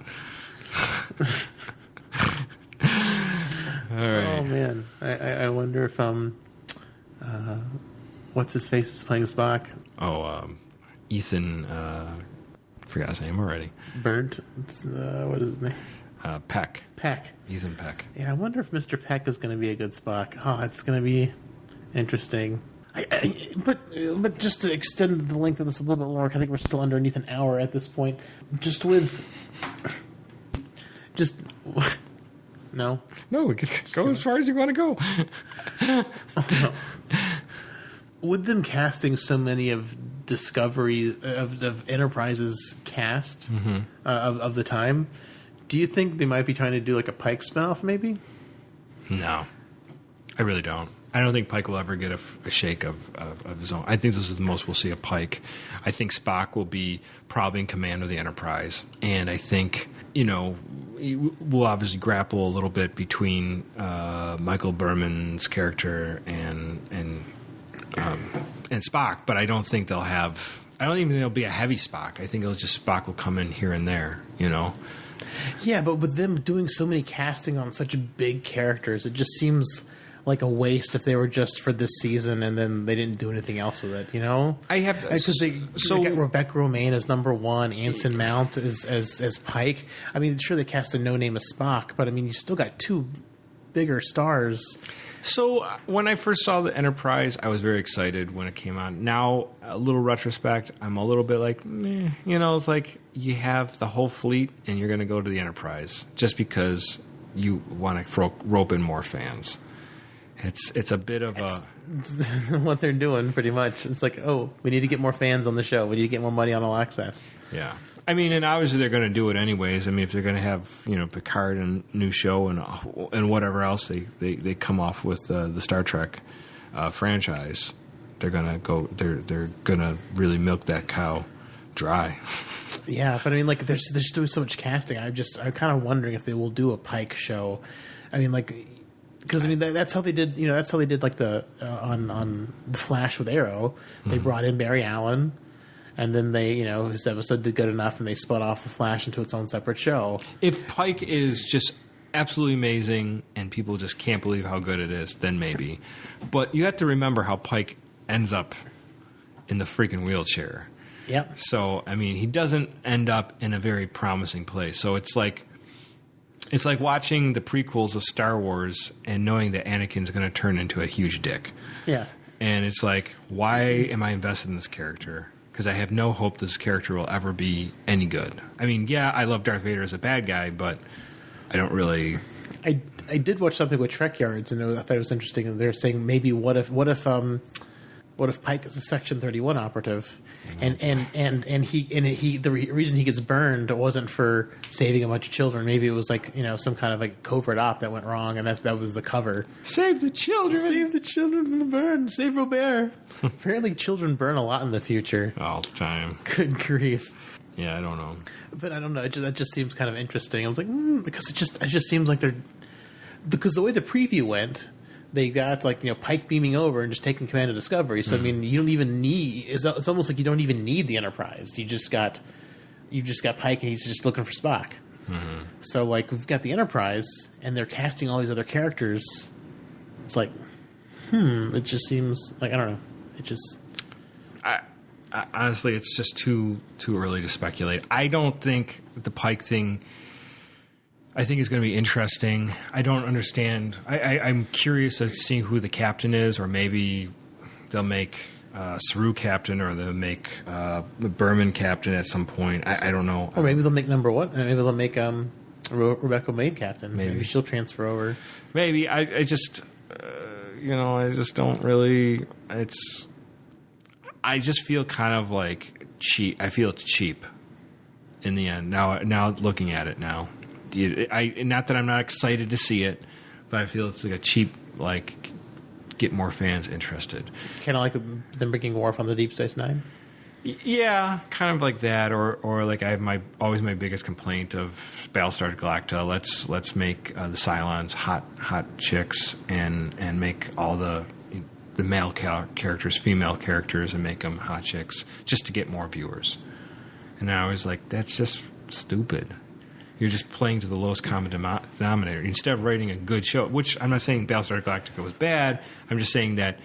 All right. Oh man, I wonder if what's his face is playing Spock? Oh, Ethan. Forgot his name already. Bird. What is his name? Peck. Peck. Ethan Peck. Yeah, I wonder if Mr. Peck is going to be a good Spock. Oh, it's going to be interesting. But just to extend the length of this a little bit more, I think we're still underneath an hour at this point. No, Go as far as you want to go. No. With them casting so many of Discovery of Enterprise's cast of the time, do you think they might be trying to do like a Pike spinoff, maybe? No, I really don't. I don't think Pike will ever get a shake of his own. I think this is the most we'll see of Pike. I think Spock will be probably in command of the Enterprise, and I think we'll obviously grapple a little bit between Michael Berman's character and Spock, but I don't think they'll have. I don't even think there'll be a heavy Spock. I think Spock will come in here and there. Yeah, but with them doing so many casting on such big characters, it just seems like a waste if they were just for this season and then they didn't do anything else with it. I have to because they got Rebecca Romaine as number one, Anson Mount as Pike. I mean, sure they cast a no name as Spock, but I mean you still got two bigger stars. So when I first saw the Enterprise, I was very excited when it came out. Now, a little retrospect, I'm a little bit like, meh. It's like you have the whole fleet and you're going to go to the Enterprise just because you want to rope in more fans. It's a bit of what they're doing, pretty much. It's like, we need to get more fans on the show. We need to get more money on All Access. Yeah. I mean, and obviously they're going to do it anyways. I mean, if they're going to have Picard and new show and whatever else they come off with the Star Trek franchise, they're going to go. They're going to really milk that cow dry. Yeah, but I mean, they're just doing so much casting. I'm kind of wondering if they will do a Pike show. I mean, because I mean that's how they did. That's how they did the on the Flash with Arrow. They brought in Barry Allen. And then they, his episode did good enough, and they split off the Flash into its own separate show. If Pike is just absolutely amazing, and people just can't believe how good it is, then maybe. But you have to remember how Pike ends up in the freaking wheelchair. Yep. So I mean, he doesn't end up in a very promising place. So it's like watching the prequels of Star Wars and knowing that Anakin's going to turn into a huge dick. Yeah. And it's like, why am I invested in this character? Because I have no hope this character will ever be any good. I mean, yeah, I love Darth Vader as a bad guy, but I don't really. I did watch something with Trek Yards, and I thought it was interesting. They're saying maybe what if Pike is a Section 31 operative, and the reason he gets burned wasn't for saving a bunch of children. Maybe it was some kind of covert op that went wrong, and that was the cover. Save the children! Save the children from the burn! Save Robert! Apparently, children burn a lot in the future. All the time. Good grief! Yeah, I don't know, but I don't know. That just seems kind of interesting. I was like, because it just seems like because the way the preview went. They got Pike beaming over and just taking command of Discovery. So I mean, you don't even need. It's almost like you don't even need the Enterprise. You just got Pike, and he's just looking for Spock. Mm-hmm. So we've got the Enterprise, and they're casting all these other characters. It's like, it just seems like I don't know. It just. I honestly, it's just too early to speculate. I don't think the Pike thing. I think it's going to be interesting. I don't understand. I'm curious to see who the captain is, or maybe they'll make Saru captain, or they'll make Berman captain at some point. I don't know. Or maybe they'll make number one. Maybe they'll make Rebecca Maid captain. Maybe she'll transfer over. Maybe. I just, I just don't really. I just feel kind of like cheap. I feel it's cheap in the end. Now looking at it now, not that I'm not excited to see it, but I feel it's like a cheap, like, get more fans interested. Kind of like them bringing Worf on the Deep Space Nine. Yeah, kind of like that, or like I have always my biggest complaint of Battlestar Galactica. Let's make the Cylons hot chicks and make all the male characters female characters and make them hot chicks just to get more viewers. And I was like, that's just stupid. You're just playing to the lowest common denominator instead of writing a good show. Which I'm not saying Battlestar Galactica was bad. I'm just saying that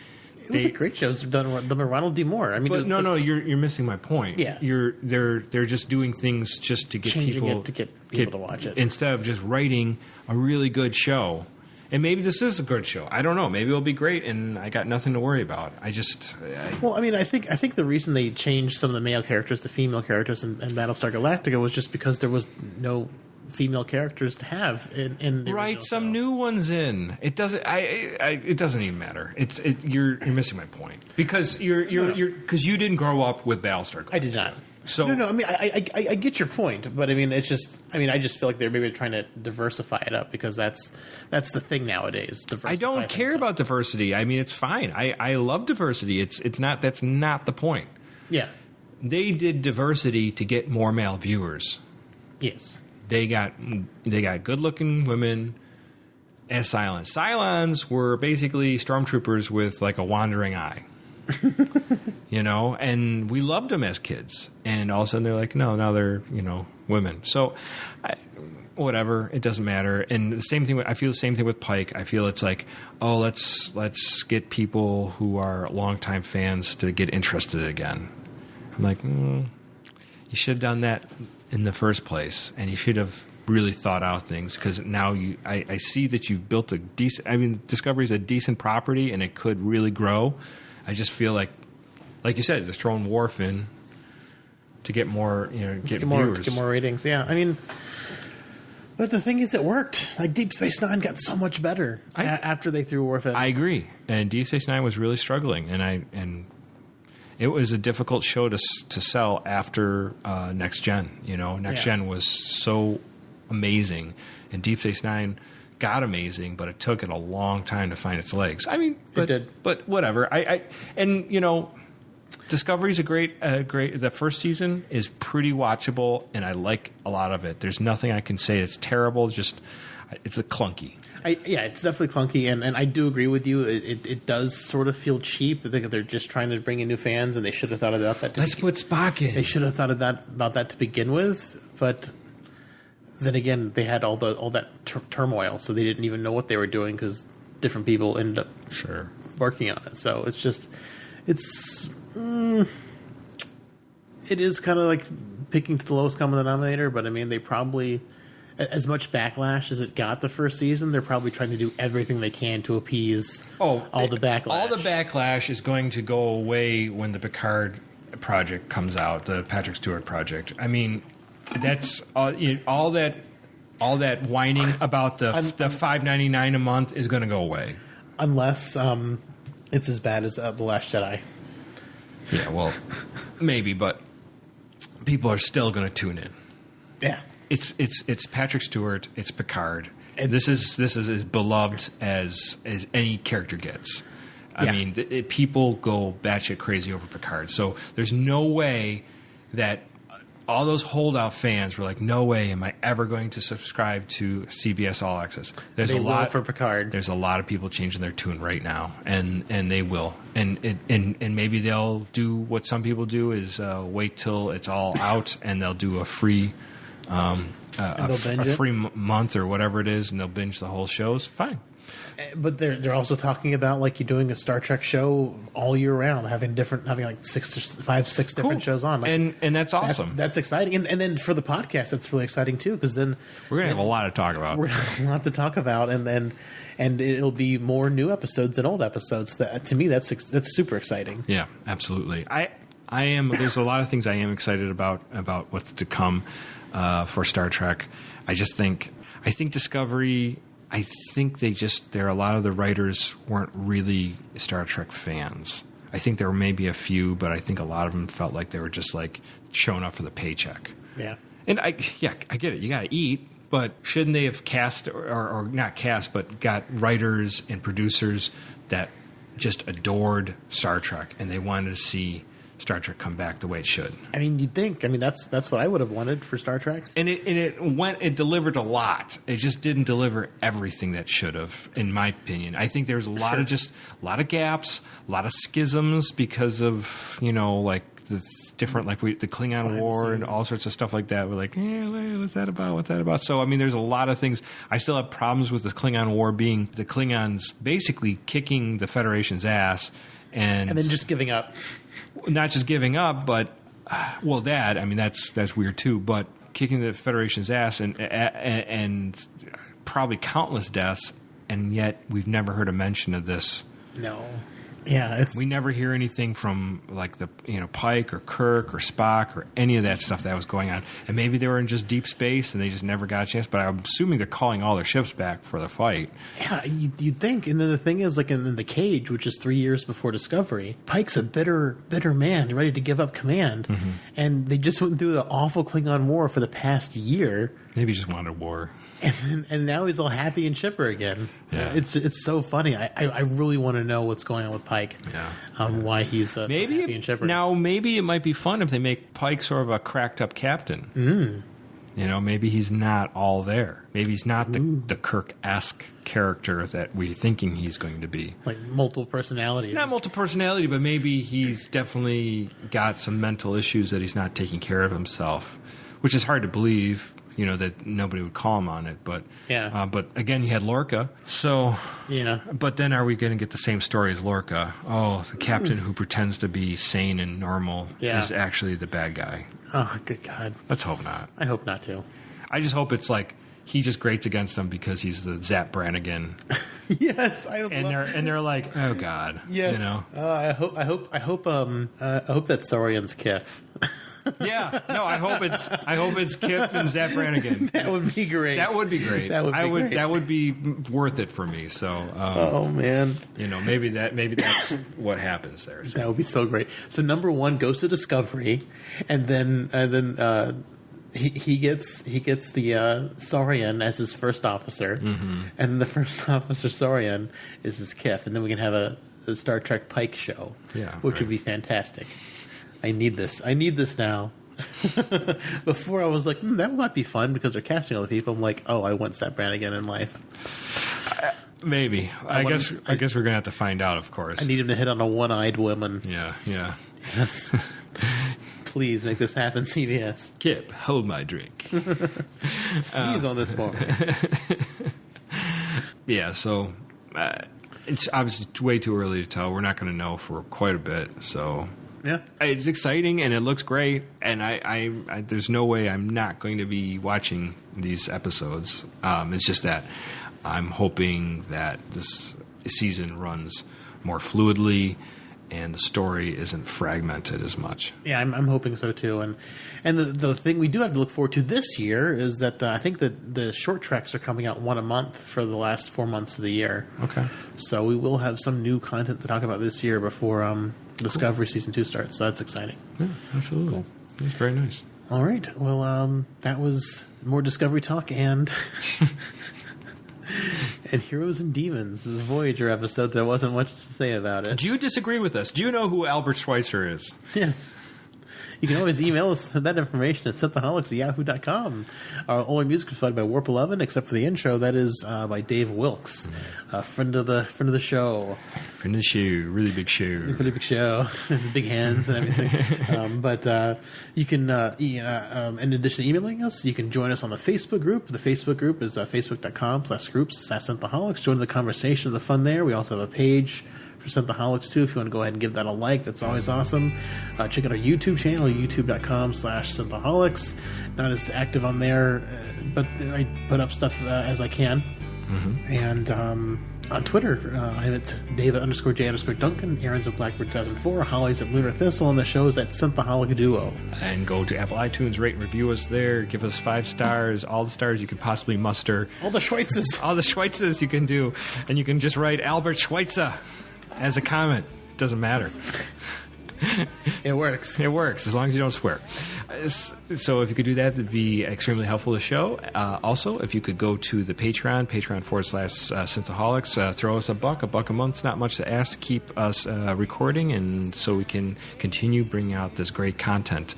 it was a great show. It was done by Ronald D. Moore. I mean, you're missing my point. Yeah, they're just doing things just to get people to watch it instead of just writing a really good show. And maybe this is a good show. I don't know. Maybe it'll be great, and I got nothing to worry about. I think the reason they changed some of the male characters to female characters in Battlestar Galactica was just because there was no female characters to have in the write some new ones in. It doesn't. It doesn't even matter. You're missing my point because you didn't grow up with Battlestar Galactica. I did not. So no. I mean, I get your point, but I mean, it's just. I mean, I just feel like they're maybe trying to diversify it up because that's the thing nowadays. I don't care about diversity. I mean, it's fine. I love diversity. It's not. That's not the point. Yeah. They did diversity to get more male viewers. Yes. They got good-looking women as Cylons. Cylons were basically stormtroopers with like a wandering eye. And we loved them as kids. And all of a sudden they're like, no, now they're, women. So whatever, it doesn't matter. And the same thing, I feel the same thing with Pike. I feel it's like, oh, let's get people who are longtime fans to get interested again. I'm like, you should have done that in the first place, and you should have really thought out things, because now I see that you built a decent. I mean, Discovery is a decent property, and it could really grow. I just feel like you said, just throwing Worf in to get more, get viewers, get more ratings. Yeah, I mean, but the thing is, it worked. Like Deep Space Nine got so much better after they threw Worf in. I agree, and Deep Space Nine was really struggling, and it was a difficult show to sell after Next Gen. Next Gen was so amazing, and Deep Space Nine got amazing, but it took it a long time to find its legs. I mean, it did. But whatever. Discovery's a great. The first season is pretty watchable, and I like a lot of it. There's nothing I can say that's terrible. Just it's a clunky. It's definitely clunky, and I do agree with you. It does sort of feel cheap. I think they're just trying to bring in new fans, and they should have thought about that. Let's put Spock in. They should have thought about that to begin with, but then again, they had all that turmoil, so they didn't even know what they were doing because different people ended up working on it. So it is kind of like picking to the lowest common denominator. But I mean, they probably. As much backlash as it got the first season, they're probably trying to do everything they can to appease all the backlash. All the backlash is going to go away when the Picard project comes out, the Patrick Stewart project. I mean, that's all that whining about the $5.99 a month is going to go away, unless it's as bad as The Last Jedi. Yeah, well, maybe, but people are still going to tune in. Yeah. It's Patrick Stewart. It's Picard. This is as beloved as any character gets. I mean, people go batshit crazy over Picard. So there's no way that all those holdout fans were like, "No way am I ever going to subscribe to CBS All Access." There's a lot for Picard. There's a lot of people changing their tune right now, and they will, and maybe they'll do what some people do is wait till it's all out, and they'll do a free. A free month or whatever it is, and they'll binge the whole shows. Fine, But they're also talking about like you doing a Star Trek show all year round, having like 6 different shows on, like, and that's awesome. That's exciting, and then for the podcast, that's really exciting too, because then we're gonna have a lot to talk about. We're gonna have a lot to talk about, and it'll be more new episodes than old episodes. That to me, that's super exciting. Yeah, absolutely. I am. There's a lot of things I am excited about what's to come for Star Trek. I think Discovery. I think a lot of the writers weren't really Star Trek fans. I think there were maybe a few, but I think a lot of them felt like they were just like showing up for the paycheck. Yeah. And I get it. You got to eat, but shouldn't they have cast or not cast, but got writers and producers that just adored Star Trek and they wanted to see Star Trek come back the way it should? I mean, you'd think. I mean, that's what I would have wanted for Star Trek. And it delivered a lot. It just didn't deliver everything that should have, in my opinion. I think there's a lot of gaps, a lot of schisms because of like the different the Klingon War and all sorts of stuff like that. We're like, what's that about? What's that about? So I mean, there's a lot of things. I still have problems with the Klingon War being the Klingons basically kicking the Federation's ass and then just giving up. Not just giving up, but that's weird too. But kicking the Federation's ass and probably countless deaths, and yet we've never heard a mention of this. No. Yeah, we never hear anything from like the Pike or Kirk or Spock or any of that stuff that was going on. And maybe they were in just deep space and they just never got a chance. But I'm assuming they're calling all their ships back for the fight. Yeah, you'd think. And then the thing is, like in the Cage, which is 3 years before Discovery, Pike's a bitter man, ready to give up command. Mm-hmm. And they just went through the awful Klingon War for the past year. Maybe he just wanted a war. And now he's all happy and chipper again. Yeah. It's so funny. I really want to know what's going on with Pike. Yeah. Why he's so happy and chipper. Now, maybe it might be fun if they make Pike sort of a cracked up captain. Maybe he's not all there. Maybe he's not the Kirk-esque character that we're thinking he's going to be. Like multiple personalities. Not multiple personality, but maybe he's definitely got some mental issues that he's not taking care of himself, which is hard to believe. That nobody would call him on it, but but again, you had Lorca, so yeah. But then, are we going to get the same story as Lorca? Oh, the captain who pretends to be sane and normal is actually the bad guy. Oh, good God! Let's hope not. I hope not too. I just hope it's like he just grates against them because he's the Zap Brannigan. Yes, they're like, oh God, yes. I hope that's Saurian's Kif. Yeah, no, I hope it's Kip and Zap Brannigan. That would be great. That would be great. That would be worth it for me. So, oh man, maybe that's what happens there. So. That would be so great. So number one goes to Discovery, and then he gets the Saurian as his first officer, and the first officer Saurian is his Kif, and then we can have a Star Trek Pike show, which would be fantastic. I need this now. Before I was like, that might be fun because they're casting all the people. I'm like, oh, I want Zap Brannigan in life. Maybe. I guess we're gonna have to find out. Of course, I need him to hit on a one-eyed woman. Yeah. Yes. Please make this happen, CBS. Kip, hold my drink. Sneeze on this one. Yeah. So it's obviously way too early to tell. We're not going to know for quite a bit. So. Yeah, it's exciting and it looks great, and I there's no way I'm not going to be watching these episodes. It's just that I'm hoping that this season runs more fluidly and the story isn't fragmented as much. Yeah, I'm hoping so too. And the thing we do have to look forward to this year is that I think that the short treks are coming out one a month for the last 4 months of the year. Okay, so we will have some new content to talk about this year before Discovery Season 2 starts, so that's exciting. Yeah, absolutely. Cool. That's very nice. All right. Well, that was more Discovery talk and Heroes and Demons, the Voyager episode. There wasn't much to say about it. Do you disagree with us? Do you know who Albert Schweitzer is? Yes. You can always email us that information at synthaholics@yahoo.com. Our only music is provided by Warp 11, except for the intro. That is by Dave Wilkes, friend of the show. Friend of the show, really big show. Really big show, big hands and everything. But you can, in addition to emailing us, you can join us on the Facebook group. The Facebook group is facebook.com/groups/Synthaholics. Join the conversation, the fun there. We also have a page for Synthaholics too. If you want to go ahead and give that a like, that's always awesome. Check out our YouTube channel, youtube.com/Synthaholics. Not as active on there, but I put up stuff as I can. Mm-hmm. And on Twitter, I'm at David_J_Duncan, Aaron's at Blackbird 2004, Holly's at Lunar Thistle, and the show's at Synthaholic Duo. And go to Apple iTunes, rate and review us there. Give us 5 stars, all the stars you could possibly muster. All the Schweitzers. All the Schweitzers you can do. And you can just write Albert Schweitzer as a comment. It doesn't matter. It works. It works, as long as you don't swear. So if you could do that, that'd be extremely helpful to the show. Also, if you could go to the Patreon.com/Synthaholics, throw us $1 a month. It's not much to ask to keep us recording, and so we can continue bringing out this great content.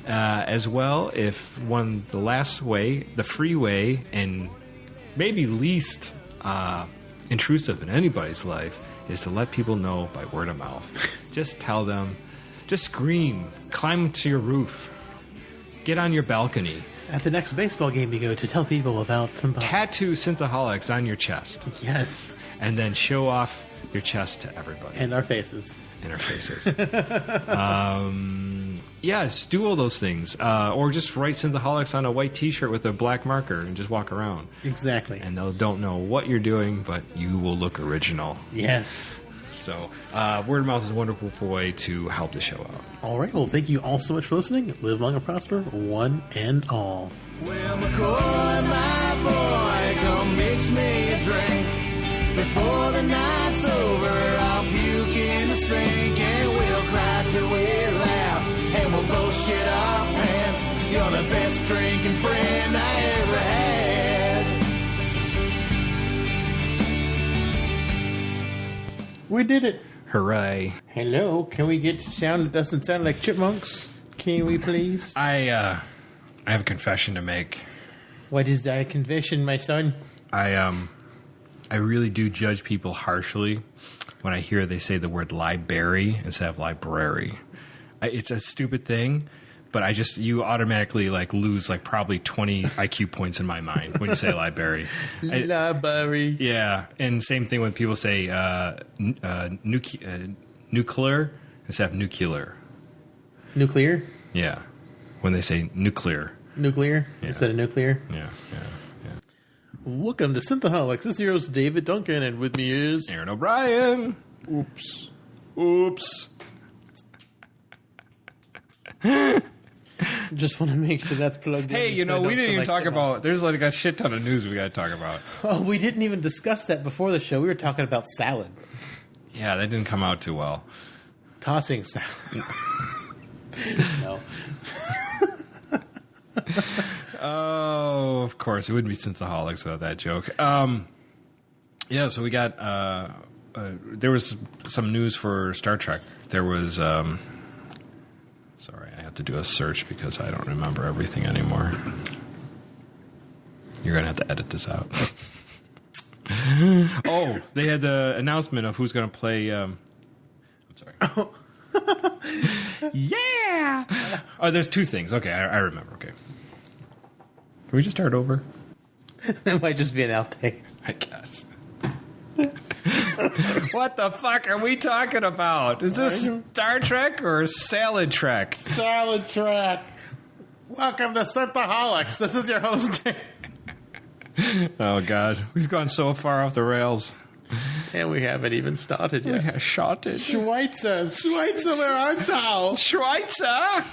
As well, if the last way, the free way, and maybe least intrusive in anybody's life, is to let people know by word of mouth. Just tell them. Just scream. Climb to your roof. Get on your balcony. At the next baseball game you go to, tell people about Synthaholics. Tattoo Synthaholics on your chest. Yes. And then show off your chest to everybody. And our faces. Yes, do all those things. Or just write Synthaholics on a white t-shirt with a black marker and just walk around. Exactly. And they don't know what you're doing, but you will look original. Yes. So, word of mouth is a wonderful way to help the show out. All right. Well, thank you all so much for listening. Live long and prosper, one and all. Well, McCoy, my boy, come mix me a drink. Before the night's over, I'll puke in the sink, and we'll cry till we laugh, and we'll both shit our pants. You're the best drinking friend I ever had. We did it. Hooray. Hello. Can we get sound that doesn't sound like chipmunks? Can we please? I have a confession to make. What is that confession, my son? I really do judge people harshly when I hear they say the word library instead of library. It's a stupid thing, but you automatically lose probably 20 IQ points in my mind when you say library. Library. Yeah, and same thing when people say nuclear instead of nuclear. Nuclear? Yeah, when they say nuclear. Nuclear instead of nuclear? Yeah. Welcome to Synthaholics. This is your host, David Duncan, and with me is... Aaron O'Brien. Oops. Just want to make sure that's plugged in. Hey, we didn't even talk about... There's a shit ton of news we got to talk about. Oh, we didn't even discuss that before the show. We were talking about salad. Yeah, that didn't come out too well. Tossing salad. No. Oh, of course. It wouldn't be Synthaholics without that joke. Yeah, so we got... there was some news for Star Trek. There was... sorry, I have to do a search because I don't remember everything anymore. You're going to have to edit this out. Oh, they had the announcement of who's going to play... I'm sorry. Oh. Yeah! Oh, there's 2 things. Okay, I remember. Okay. Can we just start over? That might just be an outtake. I guess. What the fuck are we talking about? Is this Star Trek or Salad Trek? Salad Trek. Welcome to Synthaholics. This is your host. Oh, God. We've gone so far off the rails. And we haven't even started yet. We have shot it. Schweitzer, where art thou? Schweitzer!